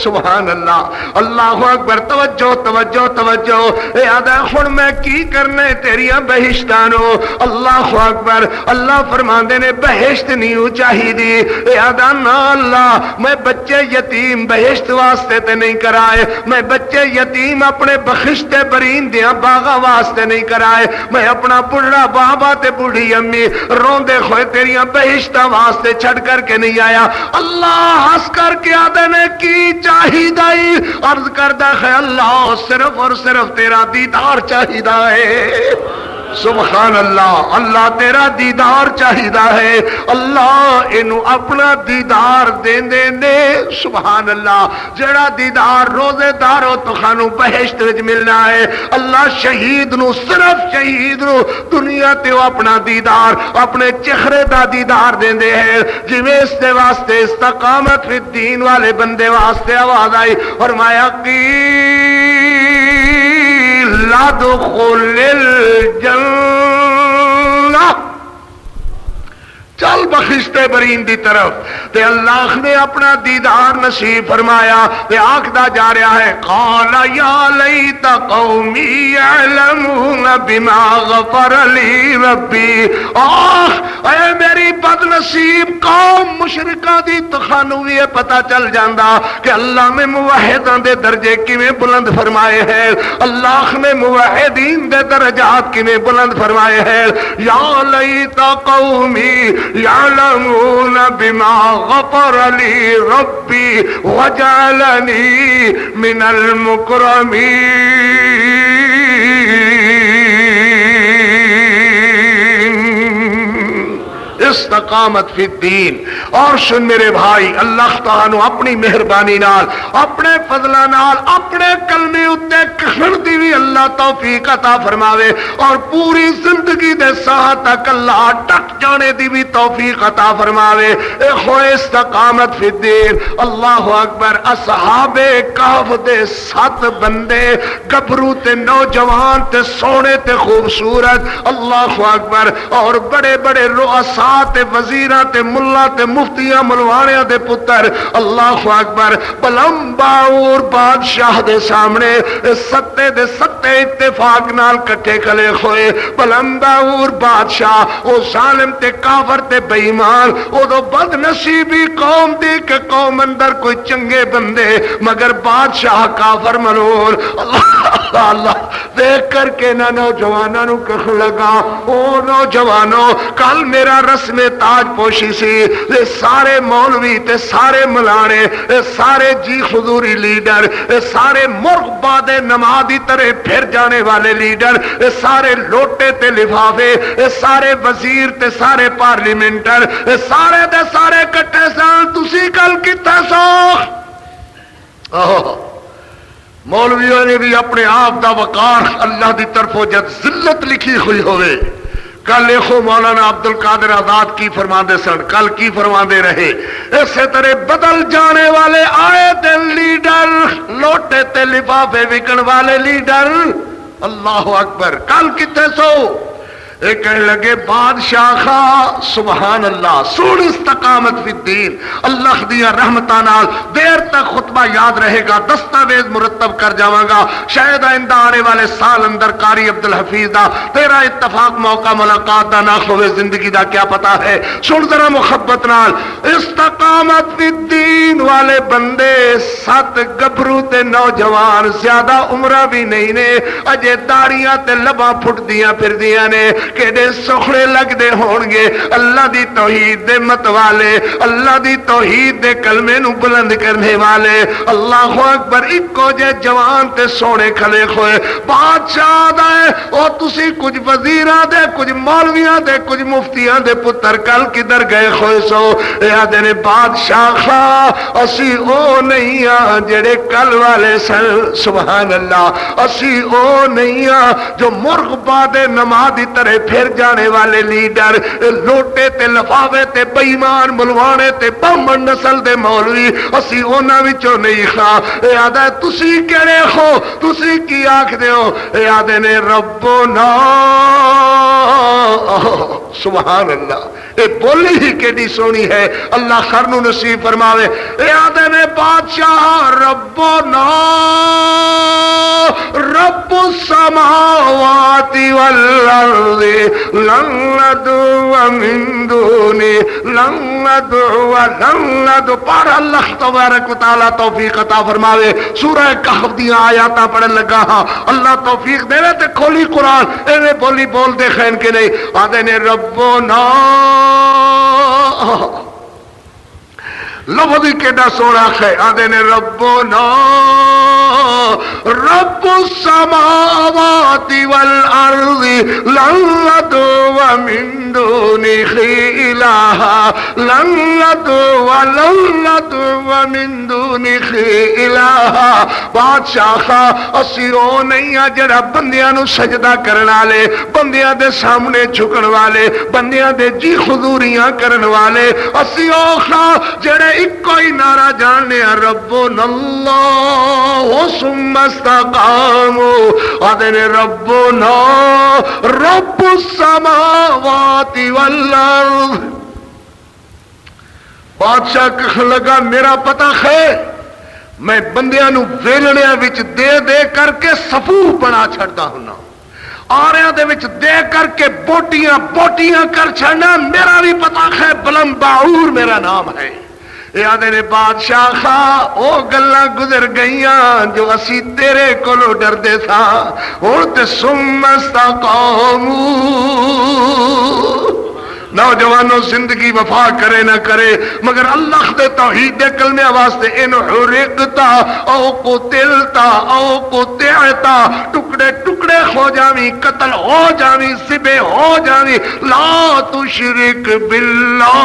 S2: سبحان اللہ، اللہ اکبر. توجہ توجہ توجہ. اے آدھا ہن میں کی کرنے تیریاں بہشتانو. اللہ اکبر. اللہ فرماندے نے بہشت نہیں چاہیدی. اے آدھا نا اللہ، میں بچے یتیم بہشت واسطے تے نہیں کرائے، میں بچے یتیم اپنے بخشت برین دیا باغا واسطے نہیں کرائے، میں اپنا بڑھڑا بابا تے بڑھی امی روندے ہوئے تیریاں بہشتہ واسطے چھڑ کر کے نہیں آیا. اللہ ہنس کر کے آدھے نے کی چاہیدائی، عرض کردہ ہے اللہ صرف اور صرف تیرا دیدار چاہیدہ ہے. سبحان اللہ، اللہ تیرا دیدار چاہیدہ ہے. اللہ انہوں اپنا دیدار دین نے. سبحان اللہ. جڑا دیدار روزے دارو تو خانو بہشت وچ ملنا ہے. اللہ شہید نو، صرف شہید نو دنیا تے وہ اپنا دیدار، اپنے چہرے دا دیدار دین دے ہیں. جویں اس دے واسطے استقامت فی الدین والے بندے واسطے آواز آئی فرمایا لا دخل الجنہ، چل بخشتے برین دی طرف. تے اللہ نے اپنا دیدار نصیب فرمایا. تے آکھدا جا رہا ہے قال یا لیت قومی یعلمون بما غفر لی ربی. آہ اے میری بد نصیب قوم مشرکاں دی تخانو یہ پتہ چل جاندا کہ اللہ نے موحداں دے درجے کیویں بلند فرمائے ہیں، اللہ نے موحدین دے درجات کیویں بلند فرمائے ہیں. یا لیت قومی یعلمون بما غفر لی ربی وجعلنی من المکرمین. استقامت فی الدین. اور سن میرے بھائی، اللہ تعالیٰ اپنی مہربانی نال، اپنے فضلہ نال، اپنے کلمے اتے کھڑ دی بھی اللہ توفیق عطا فرماوے اور پوری زندگی دے ساہ تک اللہ ٹک جانے دی بھی توفیق عطا فرماوے. اے ہوئے استقامت فی الدین. اللہ اکبر. اصحاب کہف دے 7 بندے گبرو تے نوجوان تے سونے تے خوبصورت، اللہ اکبر، اور بڑے بڑے رؤساء تے وزیراں تے ملا تے مفتیاں ملوانیاں دے پتر، اللہ اکبر، بلمباور بادشاہ دے سامنے ستے دے ستے اتفاق نال کٹھے کھلے ہوئے. بلمباور بادشاہ او ظالم تے کافر تے بے ایمان، او دو بد نصیبی قوم دی کہ قوم اندر کوئی چنگے بندے مگر بادشاہ کافر ملعون. اللہ دیکھ کر کے نہ نوجوانوں نو کہہ لگا او نوجوانوں کل میرا رسم تاج پوشی سی، یہ سارے مولوی تے سارے ملانے، سارے جی حضوری لیڈر، سارے مرغ باد نمازی طرح پھر جانے والے لیڈر، سارے لوٹے تے لفافے، سارے وزیر تے سارے پارلیمنٹر، سارے دے سارے کٹے سان. تسی کل کتے سو؟ مولویوں نے بھی اپنے آپ دا وقار اللہ دی طرفوں جد ذلت لکھی ہوئی ہوئے. کل دیکھو مولانا عبد القادر آزاد کی فرماندے سن، کل کی فرماندے رہے. اسی طرح بدل جانے والے آئے تے لیڈر، لوٹے تے لفافے وکن والے لیڈر، اللہ اکبر. کل کتے سو؟ ایک کہنے لگے بادشاہ خواہ. سبحان اللہ. سوڑ استقامت فی الدین. اللہ دیا رحمتہ نال دیر تک خطبہ یاد رہے گا، دستاویز مرتب کر جاواں گا. شاید آئندہ آنے والے سال اندر قاری عبدالحفیظ دا تیرا اتفاق موقع ملاقات دا نہ ہوئے، زندگی دا کیا پتا ہے. سن ذرا محبت نال. استقامت فی الدین والے بندے 7 گبرو تے نوجوان، زیادہ عمرہ بھی نہیں نے، اجے داڑیاں تے لباں پھٹ دیاں پھر دیاں نے. کیڑے سوہنے لگدے ہون گے اللہ دی توحید دے مت والے، اللہ دی توحید دے کلمے نو بلند کرنے والے۔ اللہ اکبر، اکو جے جوان تے سونے کھلے ہوئے بادشاہ دا ہے او تسی کچھ وزیراں دے، کچھ مولویاں دے، کچھ مفتیاں دے پتر کل کدھر گئے ہوئے سو؟ یاد نے بادشاہ خواہ اسی او نہیں ہاں جڑے کل والے سن، سبحان اللہ، اسی او نہیں ہاں جو مرغ باد نمازی طرح پھر جانے والے لیڈر، لوٹے تے لفافے تے بےمان ملوانے تے بامن نسل دے مولوی، اسی انہاں وچوں نہیں خواہ۔ یاد ہے تسی کہڑے ہو، تسی کی آکھدے ہو؟ یاد نے ربنا، سبحان اللہ، اے بولی ہی کیڑی سونی ہے، اللہ خرنو نصیب فرماوے۔ یاد نے بادشاہ ربنا رب السماوات والارض لن ندعو من دونی پڑھ، اللہ تبارک و تعالی توفیق عطا فرماوے۔ سورہ کہف دیاں آیاتاں پڑھن لگا ہاں، اللہ توفیق دے تے کھولی قرآن ایویں بولی بول دے خین کے نہیں۔ آدھے نے ربنا، لفظ ہی کیڈا سونا ہے، آدھے نے ربنا رب السماوات والارض لن ندعو من دونه الہا، لن ندعو من دونه الہا۔ بادشاہ اسی او نہیں ہاں جڑا بندیاں نو سجدہ کرن والے، بندیاں دے سامنے جھکن والے، بندیاں دے جی حضوریاں کرن والے، اسی او خواہ جڑے ایک ہی نعرہ جاننے ہیں ربنا اللہ ثم استقاموا۔ آدھے نے ربنا رب السماوات والارض۔ بادشاہ کہنے لگا میرا پتہ ہے، میں بندیاں نو ویلڑیاں وچ دے دے کر کے صفوف بنا چھڑدا ہوں، آریاں دے وچ دے کر کے بوٹیاں بوٹیاں کر چھڑنا میرا بھی پتہ ہے، بلند باعور میرا نام ہے۔ یاد نے بادشاہ خواہ او گلاں گزر گئیاں جو اسی تیرے کولو ڈردے تھا، ہن تے ثم استقاموا۔ نوجوانوں زندگی وفا کرے نہ کرے مگر اللہ دے توحید دے کلمے واسطے ان حرقتا او قتلتا او قطعتا، ٹکڑے ٹکڑے ہو جاویں، قتل ہو جاویں، ذبح ہو جاویں، لا تشرک باللہ،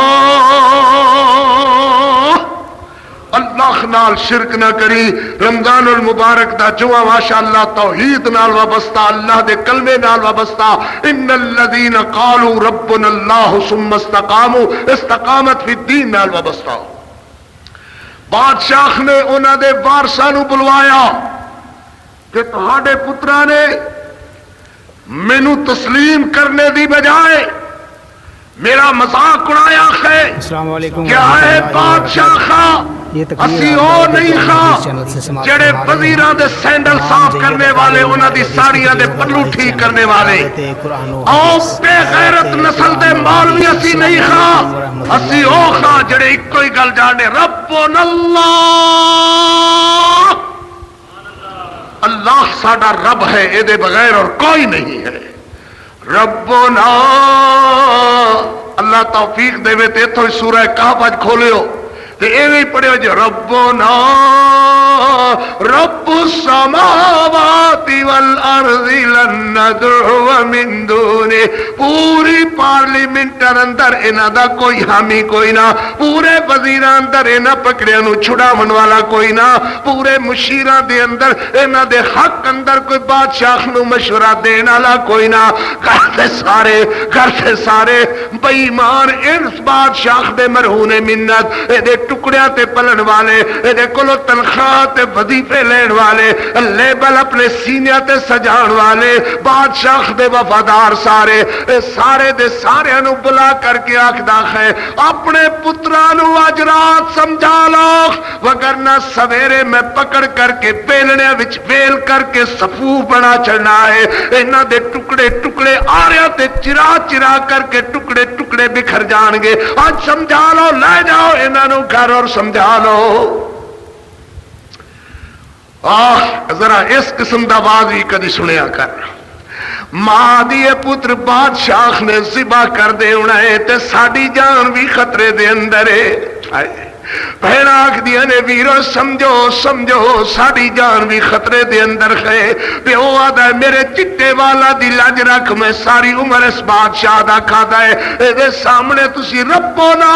S2: اللہ نال شرک نہ کری۔ رمضان المبارک دا جمعہ ماشاءاللہ توحید نال وابستہ، اللہ دے کلمے نال وابستہ۔ ان الذین قالوا ربنا اللہ ثم استقاموا، استقامت فی الدین نال وابستہ۔ بادشاہ نے انہاں دے وارثاں نو بلوایا کہ تہاڈے پتراں نے مینوں تسلیم کرنے دی بجائے میرا مذاق اڑایا ہے۔
S1: السلام علیکم
S2: کیا ہے بادشاہ خواہ اسی او نہیں خواہ جڑے وزیراں دے سینڈل صاف کرنے والے، انہاں دی ساڑیاں دے پلو ٹھیک کرنے والے، او بے غیرت نسل دے مولوی اسی نہیں خواہ، اسی او خواہ جڑے ایک ہی گل جانے ربنا اللہ، اللہ ساڈا رب ہے، اے دے بغیر اور کوئی نہیں ہے۔ ربنا، اللہ توفیق دے وے تے ایتھوں سورہ کہف اج کھولیو تے ایویں پڑھیو جو ربنا رب السماوات والارض لن ندعو من دونه۔ پوری پارلیمنٹر اندر انہاں دا کوئی حامی کوئی نہ، پورے وزیراں اندر انہاں پکڑیاں نو چھڑاون والا کوئی نہ، پورے مشیراں دے اندر انہاں دے حق اندر کوئی بادشاہ نو مشورہ دین والا کوئی نہ۔ گھر سے سارے بے ایمان اس بادشاہ دے مرہون منت، اے دے ٹکڑیاں تے پلن والے، اے دے کولو تنخواہ تے وظیفے لین والے، لیبل اپنے سینے تے سجان والے، بادشاہ دے وفادار سارے، اے سارے دے سارے نو بلا کر کے آکھدا ہے اپنے پتراں نو اج رات سمجھا لو، وگرنہ سویرے میں پکڑ کر کے بیلنے وچ ویل کر کے صفوف بنا چڑھنا ہے۔ انہاں دے ٹکڑے ٹکڑے آریاں تے چرا چرا کر کے ٹکڑے ٹکڑے بکھر جان گے۔ آج سمجھا لو، لے جاؤ انہاں نو گھر اور سمجھا لو۔ ذرا اس قسم دا آواز بھی کدی سنیا کر۔ ماں دی پتر بادشاہ نے ذبح کر دے ہونا ہے تے ساڈی جان بھی خطرے دے اندر ہے۔ بہن آکھدیاں نے ویرو سمجھو سمجھو ساڈی جان بھی خطرے دے اندر ہے۔ پیو آدا ہے میرے چٹے والا دی لاج رکھ میں ساری عمر اس بادشاہ دا کھادا ہے، اے دے سامنے تسی ربنا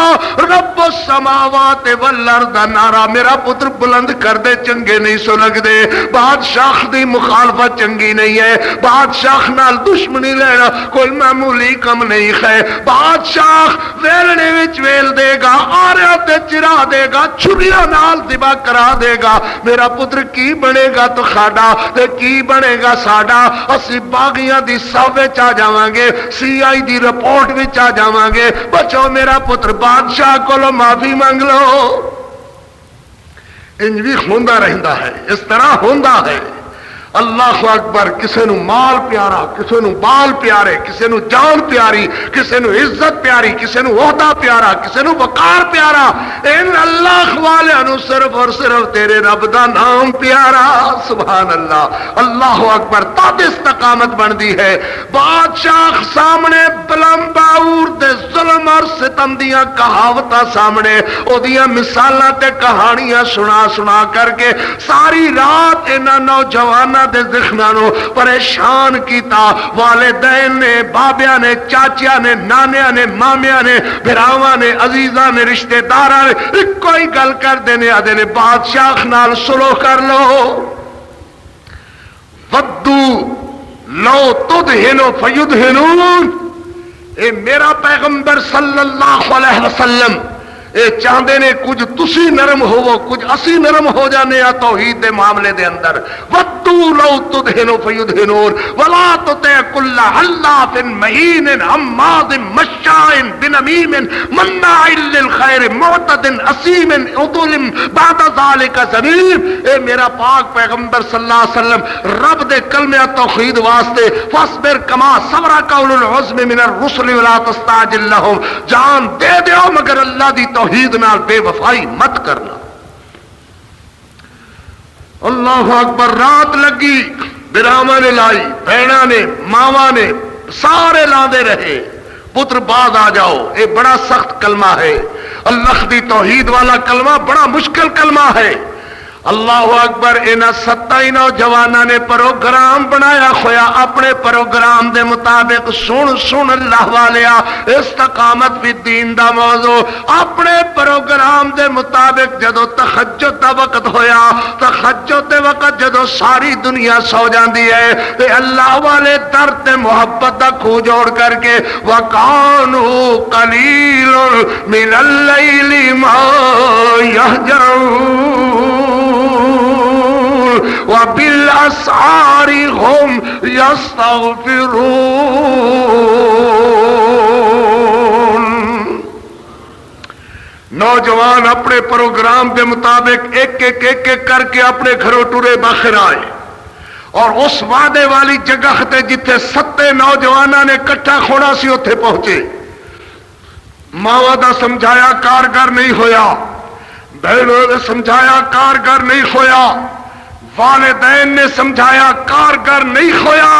S2: رب السماوات والارض دا نعرہ میرا پتر بلند کر دے چنگے نہیں سو لگ دے۔ بادشاہ دی مخالفت چنگی نہیں ہے، بادشاہ نال دشمنی لینا کوئی معمولی کم نہیں ہے۔ بادشاہ ویلنے وچ ویل دے گا، آرے تے چرا دے گا، چھریاں نال ذبح کرا دے گا۔ میرا پتر کی بنے گا تو کھاڈا تے کی بنے گا ساڈا؟ اسی باغیاں دی سب وچ آ جاواں گے، سی آئی دی رپورٹ وچ آ جاواں گے۔ بچو میرا پتر بادشاہ کولو معافی مانگ لو۔ انج بھی ہوندا رہندا ہے، اس طرح ہوندا ہے۔ اللہ اکبر، کسے نو مال پیارا، کسے نو بال پیارے، کسے نو جان پیاری، کسے نو عزت پیاری، کسے نو عہدہ پیارا، کسے نو وقار پیارا۔ ان اللہ والے نو صرف اور صرف تیرے رب دا نام پیارا۔ سبحان اللہ، اللہ اکبر، تد استقامت بندی ہے۔ بادشاہ سامنے بلم باور دے ظلم اور ستم دیاں کہاوتاں سامنے او دیاں مثالاں تے کہانیاں سنا سنا کر کے ساری رات انہاں نوجواناں دے ذہناں نو پریشان کیتا۔ والدین نے، بابیاں نے، چاچیاں نے، نانیاں نے، مامیاں نے، بھراواں نے، عزیزاں نے، رشتہ داراں نے ایک کوئی گل کر دینے آدھے نے بادشاہ نال سلو کر لو۔ ودو لو تدہنو فیدہنون، اے میرا پیغمبر صلی اللہ علیہ وسلم اے چاہتے نے کچھ تسی نرم ہوو کچھ اسی نرم ہو جانے آ توحید دے معاملے دے اندر۔ ودو لو تدہنو فیدہنون ولا تطع کل حلاف مہین ہماز مشاء بنمیم مناع للخیر معتد اثیم عتل بعد ذلک زنیم۔ اے میرا پاک پیغمبر صلی اللہ علیہ وسلم رب دے کلمہ توحید واسطے فاصبر کما صبر اولو العزم من الرسل ولا تستعجل لهم، جان دے دیو مگر اللہ دی توحید نال بے وفائی مت کرنا۔ اللہ اکبر، رات لگی، براواں نے لائی، بہناں نے، ماواں نے، سارے لاندے رہے پتر باز آ جاؤ۔ اے بڑا سخت کلمہ ہے، اللہ دی توحید والا کلمہ بڑا مشکل کلمہ ہے۔ اللہ اکبر، انہاں 27 نوجوانوں نے پروگرام بنایا ہویا، اپنے پروگرام دے مطابق سن سن اللہ والیا، استقامت فی الدین دا موضوع، اپنے پروگرام دے مطابق جدو تہجد دا وقت ہویا، تہجد دے وقت جدو ساری دنیا سو جاندی ہے تے اللہ والے در تے محبت دا کھو جوڑ کر کے وَقَانُوا قَلِيلٌ مِنَ اللَّيْلِ مَا يَهْجَعُونَ وَبِالْأَسْحَارِ هُمْ يَسْتَغْفِرُونَ۔ نوجوان اپنے پروگرام کے مطابق ایک ایک ایک ایک کر کے اپنے گھروں ٹورے باہر آئے اور اس وعدے والی جگہ تے جتھے 7 نوجوانوں نے کٹھا کھونا سی اتنے پہنچے۔ ماوا دا سمجھایا کارگر نہیں ہویا، بہنوں نے سمجھایا کارگر نہیں ہویا، والدین نے سمجھایا کارگر نہیں ہویا۔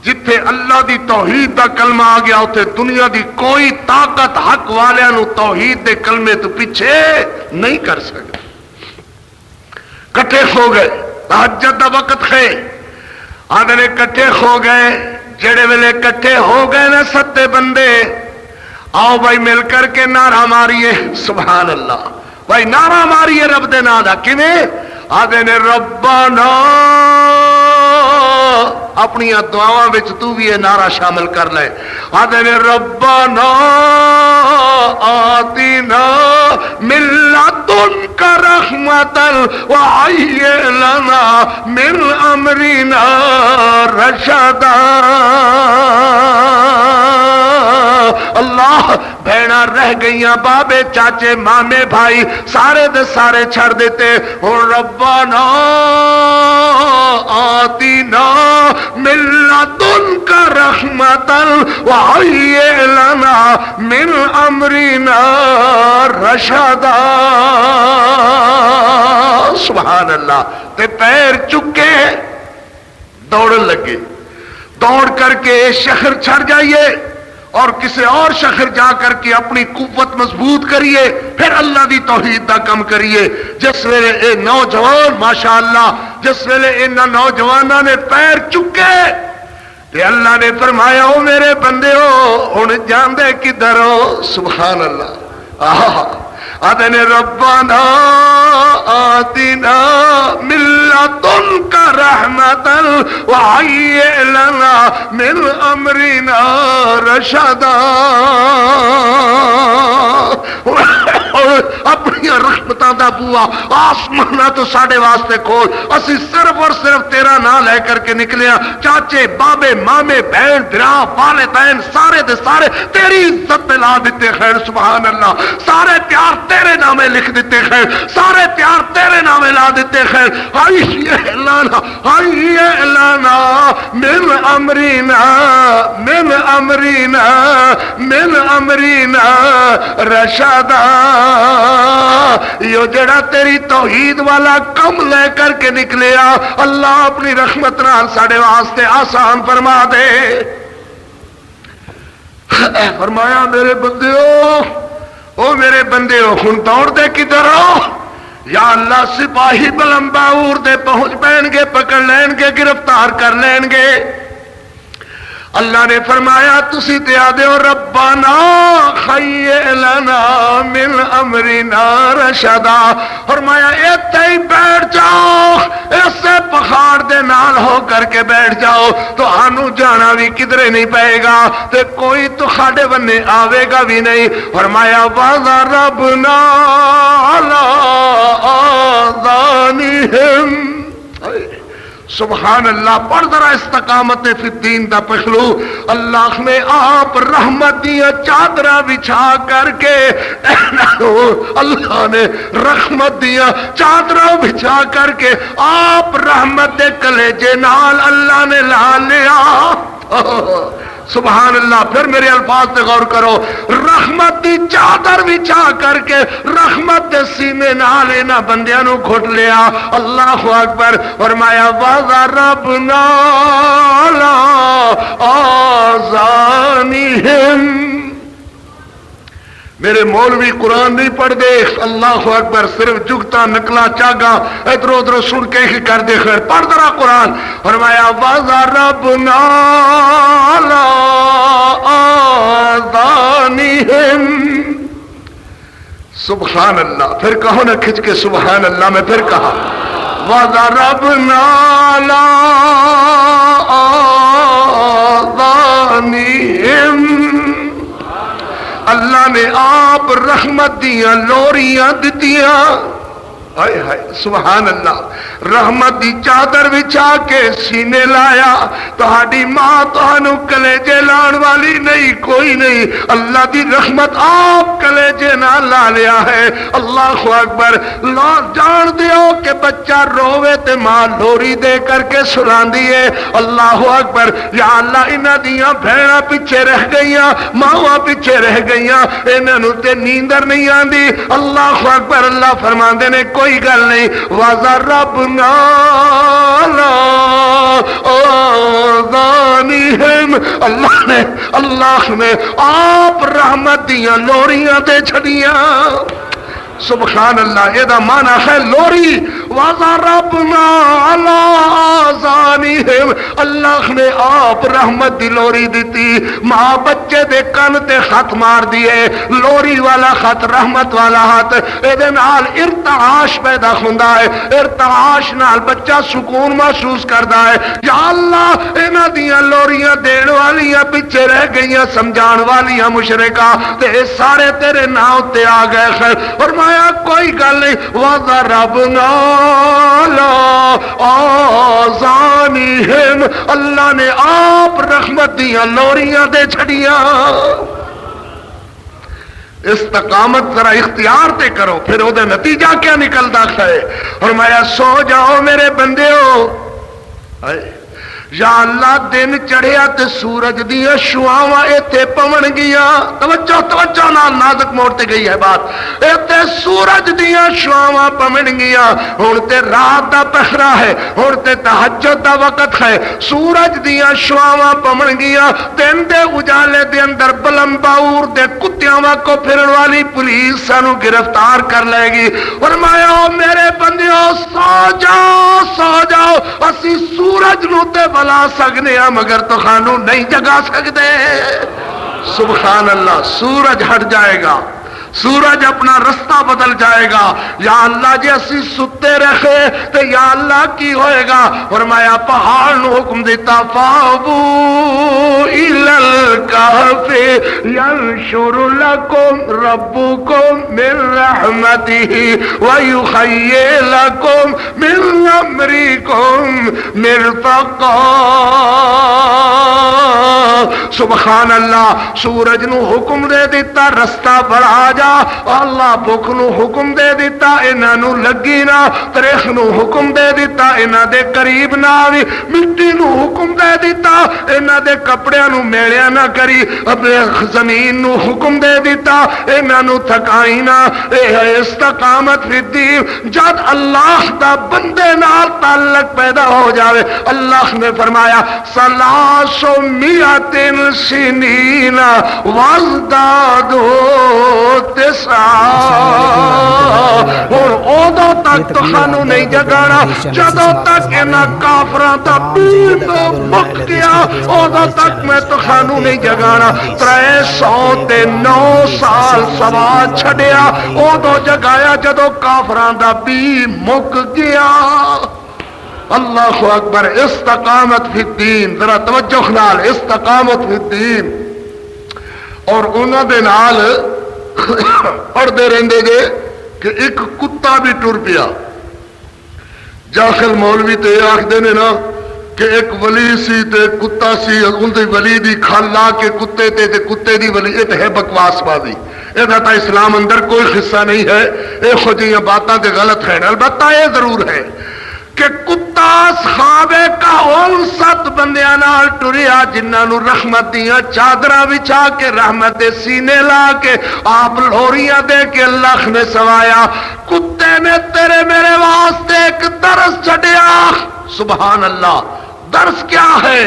S2: جتھے اللہ دی توحید دا کلمہ آ گیا اتنے دنیا دی کوئی طاقت حق والوں توحید دے کلمے تو پیچھے نہیں کر سکتی۔ کٹھے ہو گئے، تہجد دا وقت ہے، آدھے نے کٹھے ہو گئے۔ جڑے ویلے کٹھے ہو گئے نا 7 بندے، آؤ بھائی مل کر کے نعرہ ماریے، سبحان اللہ، بھائی نعرہ ماریے رب دے نام دا۔ کیویں؟ آدھے نے ربنا، اپنی دعاواں وچ تو بھی یہ نعرہ شامل کر لے۔ آدھے نے ربنا آتنا من لدنک رحمۃ وہیئ لنا من امرنا رشدا۔ اللہ، بہنا رہ گئیاں، بابے چاچے مامے بھائی سارے دے سارے چھڑ دیتے، اور ربنا آتنا من لدنک رحمۃ وہیئ لنا من امرنا رشدا۔ سبحان اللہ، تے پیر چکے دوڑن لگے۔ دوڑ کر کے شہر چھڑ جائیے اور کسی اور شہر جا کر کے اپنی قوت مضبوط کریے، پھر اللہ دی توحید دا کم کریے۔ جس ویلے اے نوجوان ماشاءاللہ جس ویلے انہاں نوجواناں نے پیر چکے تے اللہ نے فرمایا او میرے بندے ہو ہن جاندے کدھر ہو؟ سبحان اللہ۔ آدھنے ربنا آتنا من لدنک رحمتا وہیئ لنا من امرنا رشدا۔ اپنی رحمتاں دا بوا آسمانہ تو ساڑے واسطے کھول، اسی صرف اور صرف تیرا نام لے کر کے نکلے ہیں، چاچے بابے مامے بہن بھرا والدین سارے دے سارے تیری عزت پہ لا دیتے خیر۔ سبحان اللہ، سارے پیار تیرے نامے لکھ دیتے خیر، سارے پیار تیرے نامے لا دیتے خیر۔ ہائیے لانا ہائیے لانا من امرینا من امرینا من امرینا رشدا۔ یہ جڑا تیری توحید والا کم لے کر کے نکلیا اللہ اپنی رحمت نال ساڑے واسطے آسان فرما دے۔ فرمایا میرے بندیو او میرے بندیو ہن دوڑ دے کدھر ہو؟ یا اللہ سپاہی بلمباور دے پہنچ پین گے، پکڑ لین گے، گرفتار کر لین گے۔ اللہ نے فرمایا تسی تے آدے ہو ربنا خیئ لنا من امرنا رشدا۔ فرمایا ایتھے ہی بیٹھ جاؤ، ایسے پہاڑ دے نال ہو کر کے بیٹھ جاؤ تو ہانو جانا بھی کدھرے نہیں پائے گا تے کوئی تو خاڑے بننے آوے گا بھی نہیں۔ فرمایا وَضَرَبْنَا عَلَىٰ آذَانِهِمْ۔ سبحان اللہ، پڑھ ذرا استقامت فی الدین دا پہلو۔ اللہ نے آپ رحمت دیا چادرہ بچھا کر کے اللہ نے رحمت دیا چادرہ بچھا کر کے آپ رحمت دے کلیجے نال اللہ نے لا لیا۔ سبحان اللہ، پھر میرے الفاظ پہ غور کرو، رحمت دی چادر بچھا کر کے رحمت دے سینے نال انہاں بندیاں نو گھٹ لیا۔ اللہ اکبر۔ فرمایا وَضَرَبْنَا عَلَىٰ آذَانِهِمْ۔ میرے مولوی قرآن نہیں پڑھ دے، اللہ اکبر، صرف جگتا نکلا چاگا ادھر ادھر سن کے ہی کر دے خیر، پڑھ ذرا قرآن۔ فرمایا وَضَرَبْنَا عَلَىٰ آذَانِهِمْ۔ سبحان اللہ، پھر کہو نا کھچ کے سبحان اللہ، میں پھر کہا وَضَرَبْنَا عَلَىٰ آذَانِهِمْ۔ اللہ نے آپ رحمت دیا لوریاں دتیاں، ہائے ہائے سبحان اللہ، رحمت دی چادر بچھا کے سینے لایا۔ تہاڈی ماں تہانوں کلیجے لان والی نہیں، کوئی نہیں، اللہ دی رحمت آپ کلیجے نہ لا لیا ہے۔ اللہ اکبر۔ جان دیو کہ بچہ روے تے ماں لوری دے کر کے سلاندی ہے۔ اللہ اکبر۔ یا اللہ انہاں دیاں بھیڑاں پیچھے رہ گئیاں، ماواں پیچھے رہ گئیاں، انہاں نوں تے نیندر نہیں آندی۔ اللہ اکبر۔ اللہ فرماندے نے کوئی گل نہیں، وَضَرَبْنَا عَلَىٰ آذَانِهِمْ۔ اللہ نے آپ رحمت دیاں لوریاں تے چھڑیاں۔ سبحان اللہ، یہ دا معنی ہے لوری۔ وَضَرَبْنَا عَلَىٰ آذَانِهِمْ۔ اللہ نے آپ رحمت دی لوری دیتی، ماں بچے دے کن تے خط مار دیے، لوری والا خط رحمت والا ہاتھ، اے نال ارتعاش پیدا ہوندا ہے، ارتعاش نال بچہ سکون محسوس کردا ہے۔ یا اللہ انہاں دیاں لوریاں دین والیاں پیچھے رہ گئیاں، سمجھان والیاں مشرکاں تے سارے تیرے نام تے آ گئے خیر۔ فرمایا کوئی گل نہیں، وَضَرَبْنَا عَلَىٰ آذَانِهِمْ۔ اللہ نے آپ رحمت دیاں لوریاں دے چھڑیاں۔ استقامت ذرا اختیار تے کرو، پھر وہ نتیجہ کیا نکلتا ہے۔ فرمایا سو جاؤ میرے بندیو، یا اللہ دن چڑھیا تے سورج دیا شعاواں ایتھے پون گیا. توجہ توجہ نال نازک موڑ تے گئی ہے بات. ایتھے سورج دیا شعاواں پون گیا. ہن تے رات دا پہرا ہے, ہن تے تہجد دا وقت ہے. سورج دیا شعاواں پون گیا. دن دے اجالے دے اندر بلمباور دے کتیاں واکو پھرن والی پولیس سانو گرفتار کر لے گی. فرمایا او میرے بندیو سو جاؤ اسی سورج نو تے بلا سکنے ہاں مگر تو خانو نہیں جگا سکتے. سبحان اللہ. سورج ہٹ جائے گا, سورج اپنا رستہ بدل جائے گا. یا اللہ جی اسی ستے رکھے تو یا اللہ کی ہوئے گا. فرمایا پہاڑ نو حکم دیتا فابو الالکہف ینشر لکم ربکم من رحمتہ ویخیے لکم من امرکم مرفقا. سبحان اللہ. سورج نو حکم دے دیتا رستہ بڑھا جا. اللہ بھوک نو حکم دے دیتا انہاں نو لگی نہ. تریخ نو حکم دے دیتا انہاں دے قریب نہ آوی. مٹی نو حکم دے دیتا انہاں دے کپڑیاں نو میڑیا نہ کری. اپنے زمین نو حکم دے دیتا انہاں نو تھکائی نہ. اے ہے استقامت فی الدین. جب اللہ دا بندے نال تعلق پیدا ہو جاوے. اللہ نے فرمایا سلاس میات سنین وازدادو اور ادو تک تو خانو نہیں جگانا جدو تک انہاں کافراں دا پیر تو مک گیا. ادو تک میں تو خانو نہیں جگانا. 309 سال سوا چھڑیا ادو جگایا جدو کافراں دا پیر مک گیا. اللہ اکبر. استقامت فی الدین. ذرا توجہ نال استقامت فی الدین. اور انہاں دے نال پڑھتے رہندے جے کہ ایک کتا بھی ٹر پیا. جاخل مولوی تے آکھدے نے نا کہ ایک ولی سی تے کتا سی, ان دی ولی دی کھال لا کے کتے تے کتے دی ولی. یہ ہے بکواس بازی. یہ تا اسلام اندر کوئی حصہ نہیں ہے. یہ خود یہ باتاں تے غلط ہیں. البتہ یہ ضرور ہے کہ کتا صحابے کا ان 7 بندیاں نال ٹریا جنہاں نو رحمت دیاں چادراں بچھا کے رحمت دے سینے لا کے آپ لوریاں دے کے اللہ نے سوایا. کتے نے تیرے میرے واسطے ایک درس چھڈیا. سبحان اللہ. درس کیا ہے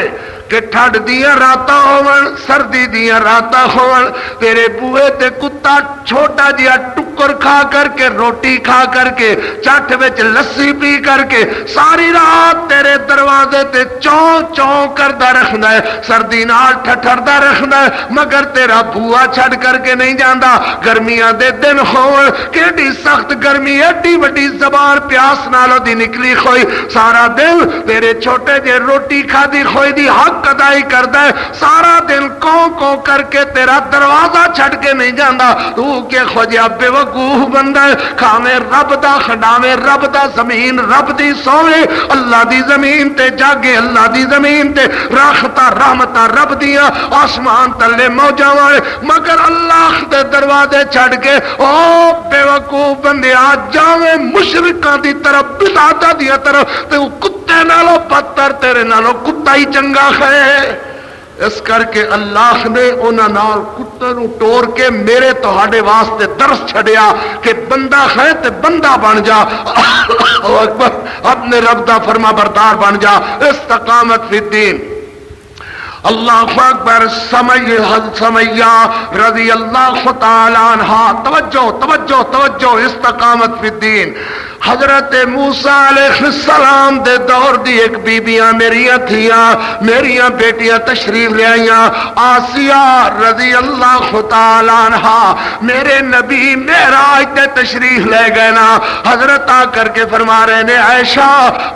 S2: کہ ٹھڈ دیاں راتاں ہون, سردی دیاں راتاں ہون, تیرے بوئے تے کتا چھوٹا جیا ٹکر کھا کر کے روٹی کھا کر کے چٹ وچ لسی پی کر کے ساری رات تیرے دروازے تے چوں چوں کردا رکھدا ہے, سردی نال ٹھٹھردا رکھدا ہے, مگر تیرا بوا چھڈ کر کے نہیں جاندا. گرمیاں دے دن ہون, کیڑی سخت گرمی, ایڈی وڈی زبان پیاس نالوں دی نکلی کھوئی, سارا دن تیرے چھوٹے جے روٹی کھادی کھوئی دی حق قدائی کردا ہے, سارا دن کوں کر کے تیرا دروازہ چھڈ کے نہیں جاندا. تو کہ خوجا بے وقوف بندہ ہے. کھاویں رب دا, کھڈاویں رب دا, زمین رب دی سوے, اللہ دی زمین تے جاگے, اللہ دی زمین تے راحتاں رحمتاں رب دیاں, آسمان تلے موجاں والے, مگر اللہ دے دروازے چھڈ کے او بے وقوف بندے آ جاویں مشرکاں دی طرف, بدعتاں دی طرف, تے کتے نالوں بدتر تیرے نالوں کتا ہی چنگا ہے. اس کر کے اللہ نے انہاں نال کتے نو ٹور کے میرے تہاڈے واسطے درس چھڈیا کہ بندہ ہے تے بندہ بن جا. اکبر. اپنے رب دا فرما بردار بن جا. استقامت فی الدین. اللہ اکبر. سمیہ رضی اللہ تعالی عنہ. توجہ توجہ توجہ. استقامت فی الدین. حضرت موسیٰ علیہ السلام دے دور دی ایک بیبیاں میریاں تھیاں, میریاں بیٹیاں تشریف لے آئیاں. آسیہ رضی اللہ تعالی عنہ میرے نبی معراج تے تشریف لے گئے نا. حضرت آ کر کے فرما رہے نے عائشہ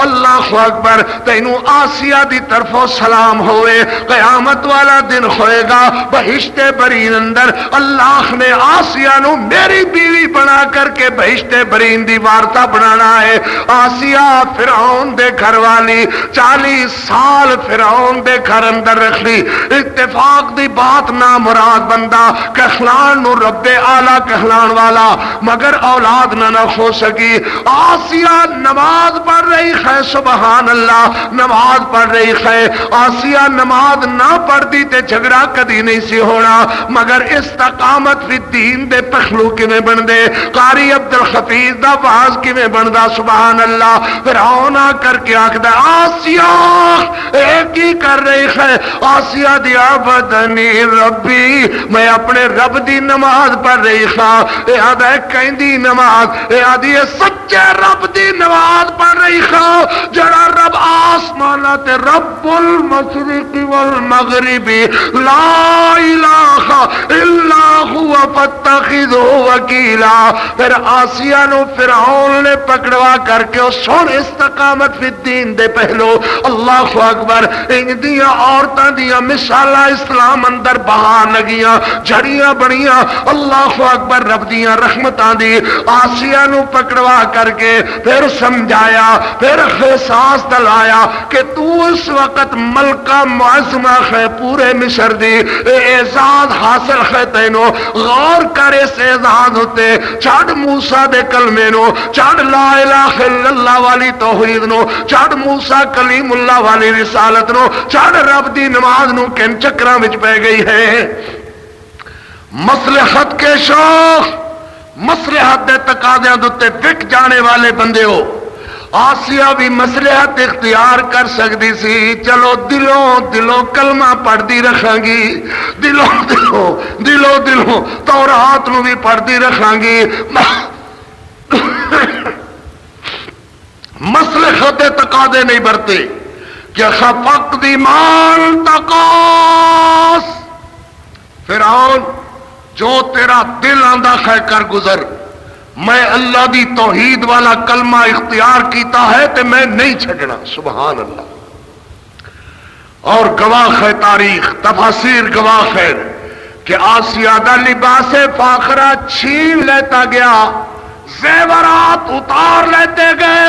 S2: اللہ اکبر تینوں آسیہ دی طرفوں سلام ہوئے. قیامت والا دن ہوئے گا بہشت برین اندر اللہ نے آسیہ نو میری بیوی بنا کر کے بہشت برین دی وارثہ بنانا ہے۔ آسیہ فرعون دے گھر والی 40 سال فرعون دے گھر اندر رکھ لی، اتفاق دی بات نہ مراد بندہ کہلان نو رب اعلیٰ کہلان والا، مگر اولاد نہ ہو سکی۔ آسیہ نماز پڑھ رہی ہے، سبحان اللہ، نماز پڑھ رہی ہے۔ آسیہ نماز نہ پڑھتی تے جھگڑا کدی نہیں سی ہونا، مگر استقامت فی الدین دے پہلو کیویں بن دے، قاری عبد الحفیظ دا واز کیویں بندا، سبحان اللہ۔ فرعون آ کر کے آکھدا آسیہ ایک ہی کر رہی ہے، آسیہ دی عبدنی ربی، میں اپنے رب دی نماز پڑھ رہی ہاں۔ اے آدھا کہندی نماز، اے آدھی سچے رب دی نماز پڑھ رہی ہاں، جڑا رب آسمانہ تے رب المشرق والمغرب لا الہ الا هو فاتخذہ وکیلا۔ پھر آسیہ نو فرعون نے پکڑوا کر کے سن استقامت فی الدین دے پہلو، اللہ اکبر، ان دیاں عورتاں دیاں مثالاں اسلام اندر بہان لگیاں، جھڑیاں بنیاں، اللہ اکبر، رب دیاں رحمتاں دی۔ آسیہ نو پکڑوا کر کے پھر سمجھایا، پھر احساس دلایا کہ تو اس وقت ملکہ معظمہ ہے پورے مصر دی، اعزاز حاصل ہے تینو، غور کر اس اعزاز ہوتے، چھڑ موسیٰ دے کلمے نو، چھڑ لا الہ الا اللہ والی توحید نو، چھڑ موسیٰ کلیم اللہ والی رسالت نو، چھڑ رب دی نماز نو، کن چکراں وچ پہ گئی ہے۔ مصلحت کے شوق، مصلحت دے تقاضیاں دے وک جانے والے بندے ہو۔ آسیہ بھی مصلحت اختیار کر سکتی سی، چلو دلوں دلوں کلمہ پڑھتی رکھاں گی، دلوں دلوں تورات نو بھی پڑھتی رکھاں گی، مصلحت تقاضے نہیں برتے کہ خفق دی مان تقاس، فرعون جو تیرا دل آندا ہے کر گزر، میں اللہ دی توحید والا کلمہ اختیار کیتا ہے تے میں نہیں چھڈنا، سبحان اللہ۔ اور گواہ ہے تاریخ، تفاسیر گواہ ہے کہ آسیہ دا لباس فاخرہ چھین لیتا گیا، زیورات اتار لیتے گئے،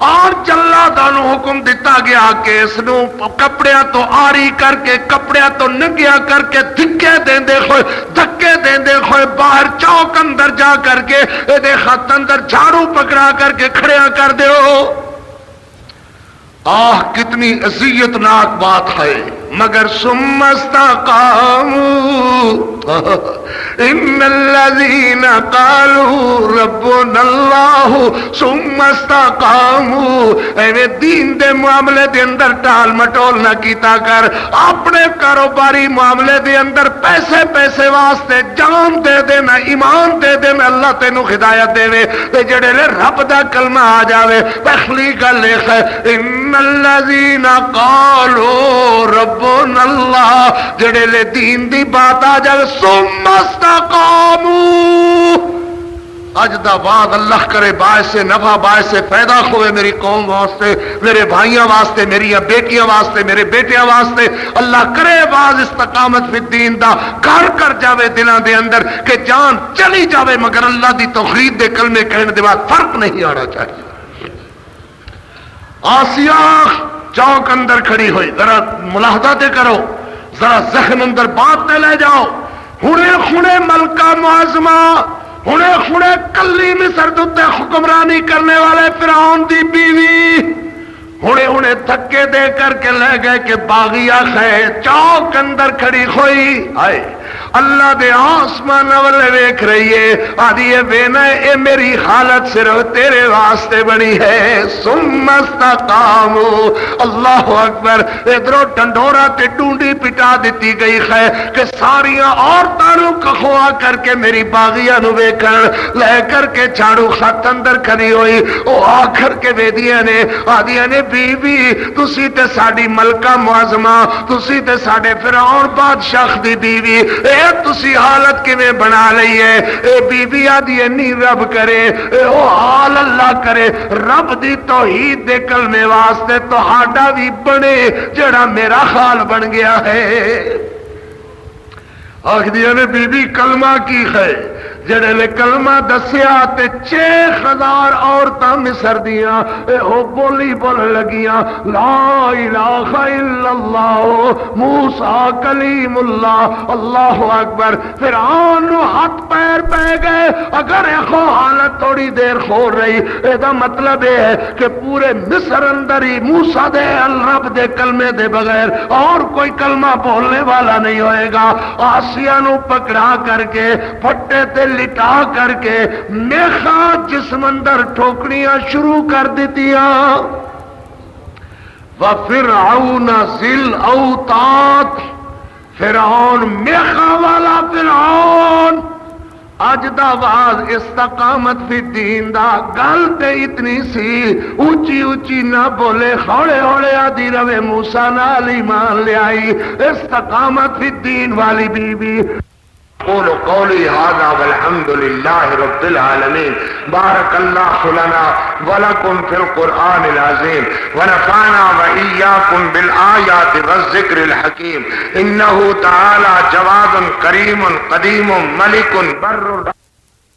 S2: اور جلاداں نو حکم دیتا گیا کہ اس نو کپڑیاں تو آری کر کے، کپڑیاں تو ننگیا کر کے، دھکے دیندے ہوئے، دھکے دیندے ہوئے باہر چوک اندر جا کر کے دے خط اندر جھاڑو پکڑا کر کے کھڑیا کر دیو۔ آہ کتنی اذیت ناک بات ہے، مگر ثم استقاموا ان الذين قالوا ربنا الله ثم استقاموا۔ اے دین دے معاملے دے اندر ٹال مٹول نہ کیتا کر، اپنے کاروباری معاملے دے اندر پیسے پیسے واسطے جان دے دے، میں ایمان دے دے، میں اللہ تینوں ہدایت دے تے جڑے لے رب دا کلمہ آ جاوے۔ پہلی گل ہے ان الذين قالوا ربنا اللہ، جڑے لے دین دی بات آ جاوے ثم استقاموا، اج دا بعد اللہ کرے باعث نفع باعث فائدہ ہوئے میری قوم واسطے، میرے بھائیاں واسطے، میری بیٹیاں واسطے، میرے بیٹیاں واسطے، اللہ کرے باز استقامت فی الدین دا گھر کر جاوے دلاں دے اندر کہ جان چلی جاوے مگر اللہ دی توحید دے کلمے کہنے دے بعد فرق نہیں آنا چاہیے۔ آسیہ چوک اندر کھڑی ہوئی، ذرا ملاحظہ تے کرو، ذرا ذہن اندر بات تے لے جاؤ، ہنے ہنے ملکہ معظمہ، ہنے ہنے کلی مصر دے حکمرانی کرنے والے فرعون دی بیوی، ہنے ہنے دھکے دے کر کے لے گئے کہ باغیہ خیر چوک اندر کھڑی ہوئی، آئے اللہ دے آسمان والے ویکھ رہی ہے، آدھی ہے وینا اے میری حالت صرف تیرے واسطے بنی ہے۔ ثم استقاموا، اللہ اکبر، ادھروں ڈنڈورا تے ڈونڈی پٹا دیتی گئی ہے کہ ساریاں عورتاں نو کھوا کر کے میری باغیاں نو ویکھن، لے کر کے جھاڑو خط اندر کھڑی ہوئی، او آ کر کے ویدیاں نے آدیاں نے بی بی تسی تے ساڈی ملکہ معظمہ، تسی تے ساڈے فرعون بادشاہ دی بیوی، اے تسی حالت کیویں بنا لئی ہے؟ اے بی بی آدھی نہیں رب کرے، اے او حال اللہ کرے، رب دی توحید دے کلمے واسطے تہاڈا بھی بنے جڑا میرا حال بن گیا ہے۔ آخدیاں نے بی بی کلمہ کی ہے، جڑے نے کلمہ دسیا تے 6000 عورتاں مصر دیاں او بولی بولن لگیاں لا الہ الا اللہ موسیٰ کلیم اللہ اللہ اکبر۔ فرعون نو ہاتھ پیر پہ گئے، اگر ایکھو حالت تھوڑی دیر خور رہی اے دا مطلب یہ ہے کہ پورے مصر اندر ہی موسیٰ دے الرب دے کلمے دے بغیر اور کوئی کلمہ بولنے والا نہیں ہوئے گا۔ آسیہ نو پکڑا کر کے پھٹے تے لٹا کر کے میخا جسم اندر ٹھوکڑیاں شروع کر دیتیاں۔ وَفِرْعَوْنَ ذِي الْأَوْتَادِ، فرعون میخا والا فرعون۔ اج دا واز استقامت فی الدین دا گل تے اتنی سی، اونچی اونچی نہ بولے، ہوڑے ہوڑے آدھی روے موسیٰ نال ایمان لے آئی، استقامت فی الدین والی بی بی۔ قول قولی هذا والحمد لله رب العالمين بارك الله لنا ولكم في القرآن العظيم ونفعنا وإياكم بالآيات والذكر الحكيم إنه تعالى جواد كريم قديم ملك بر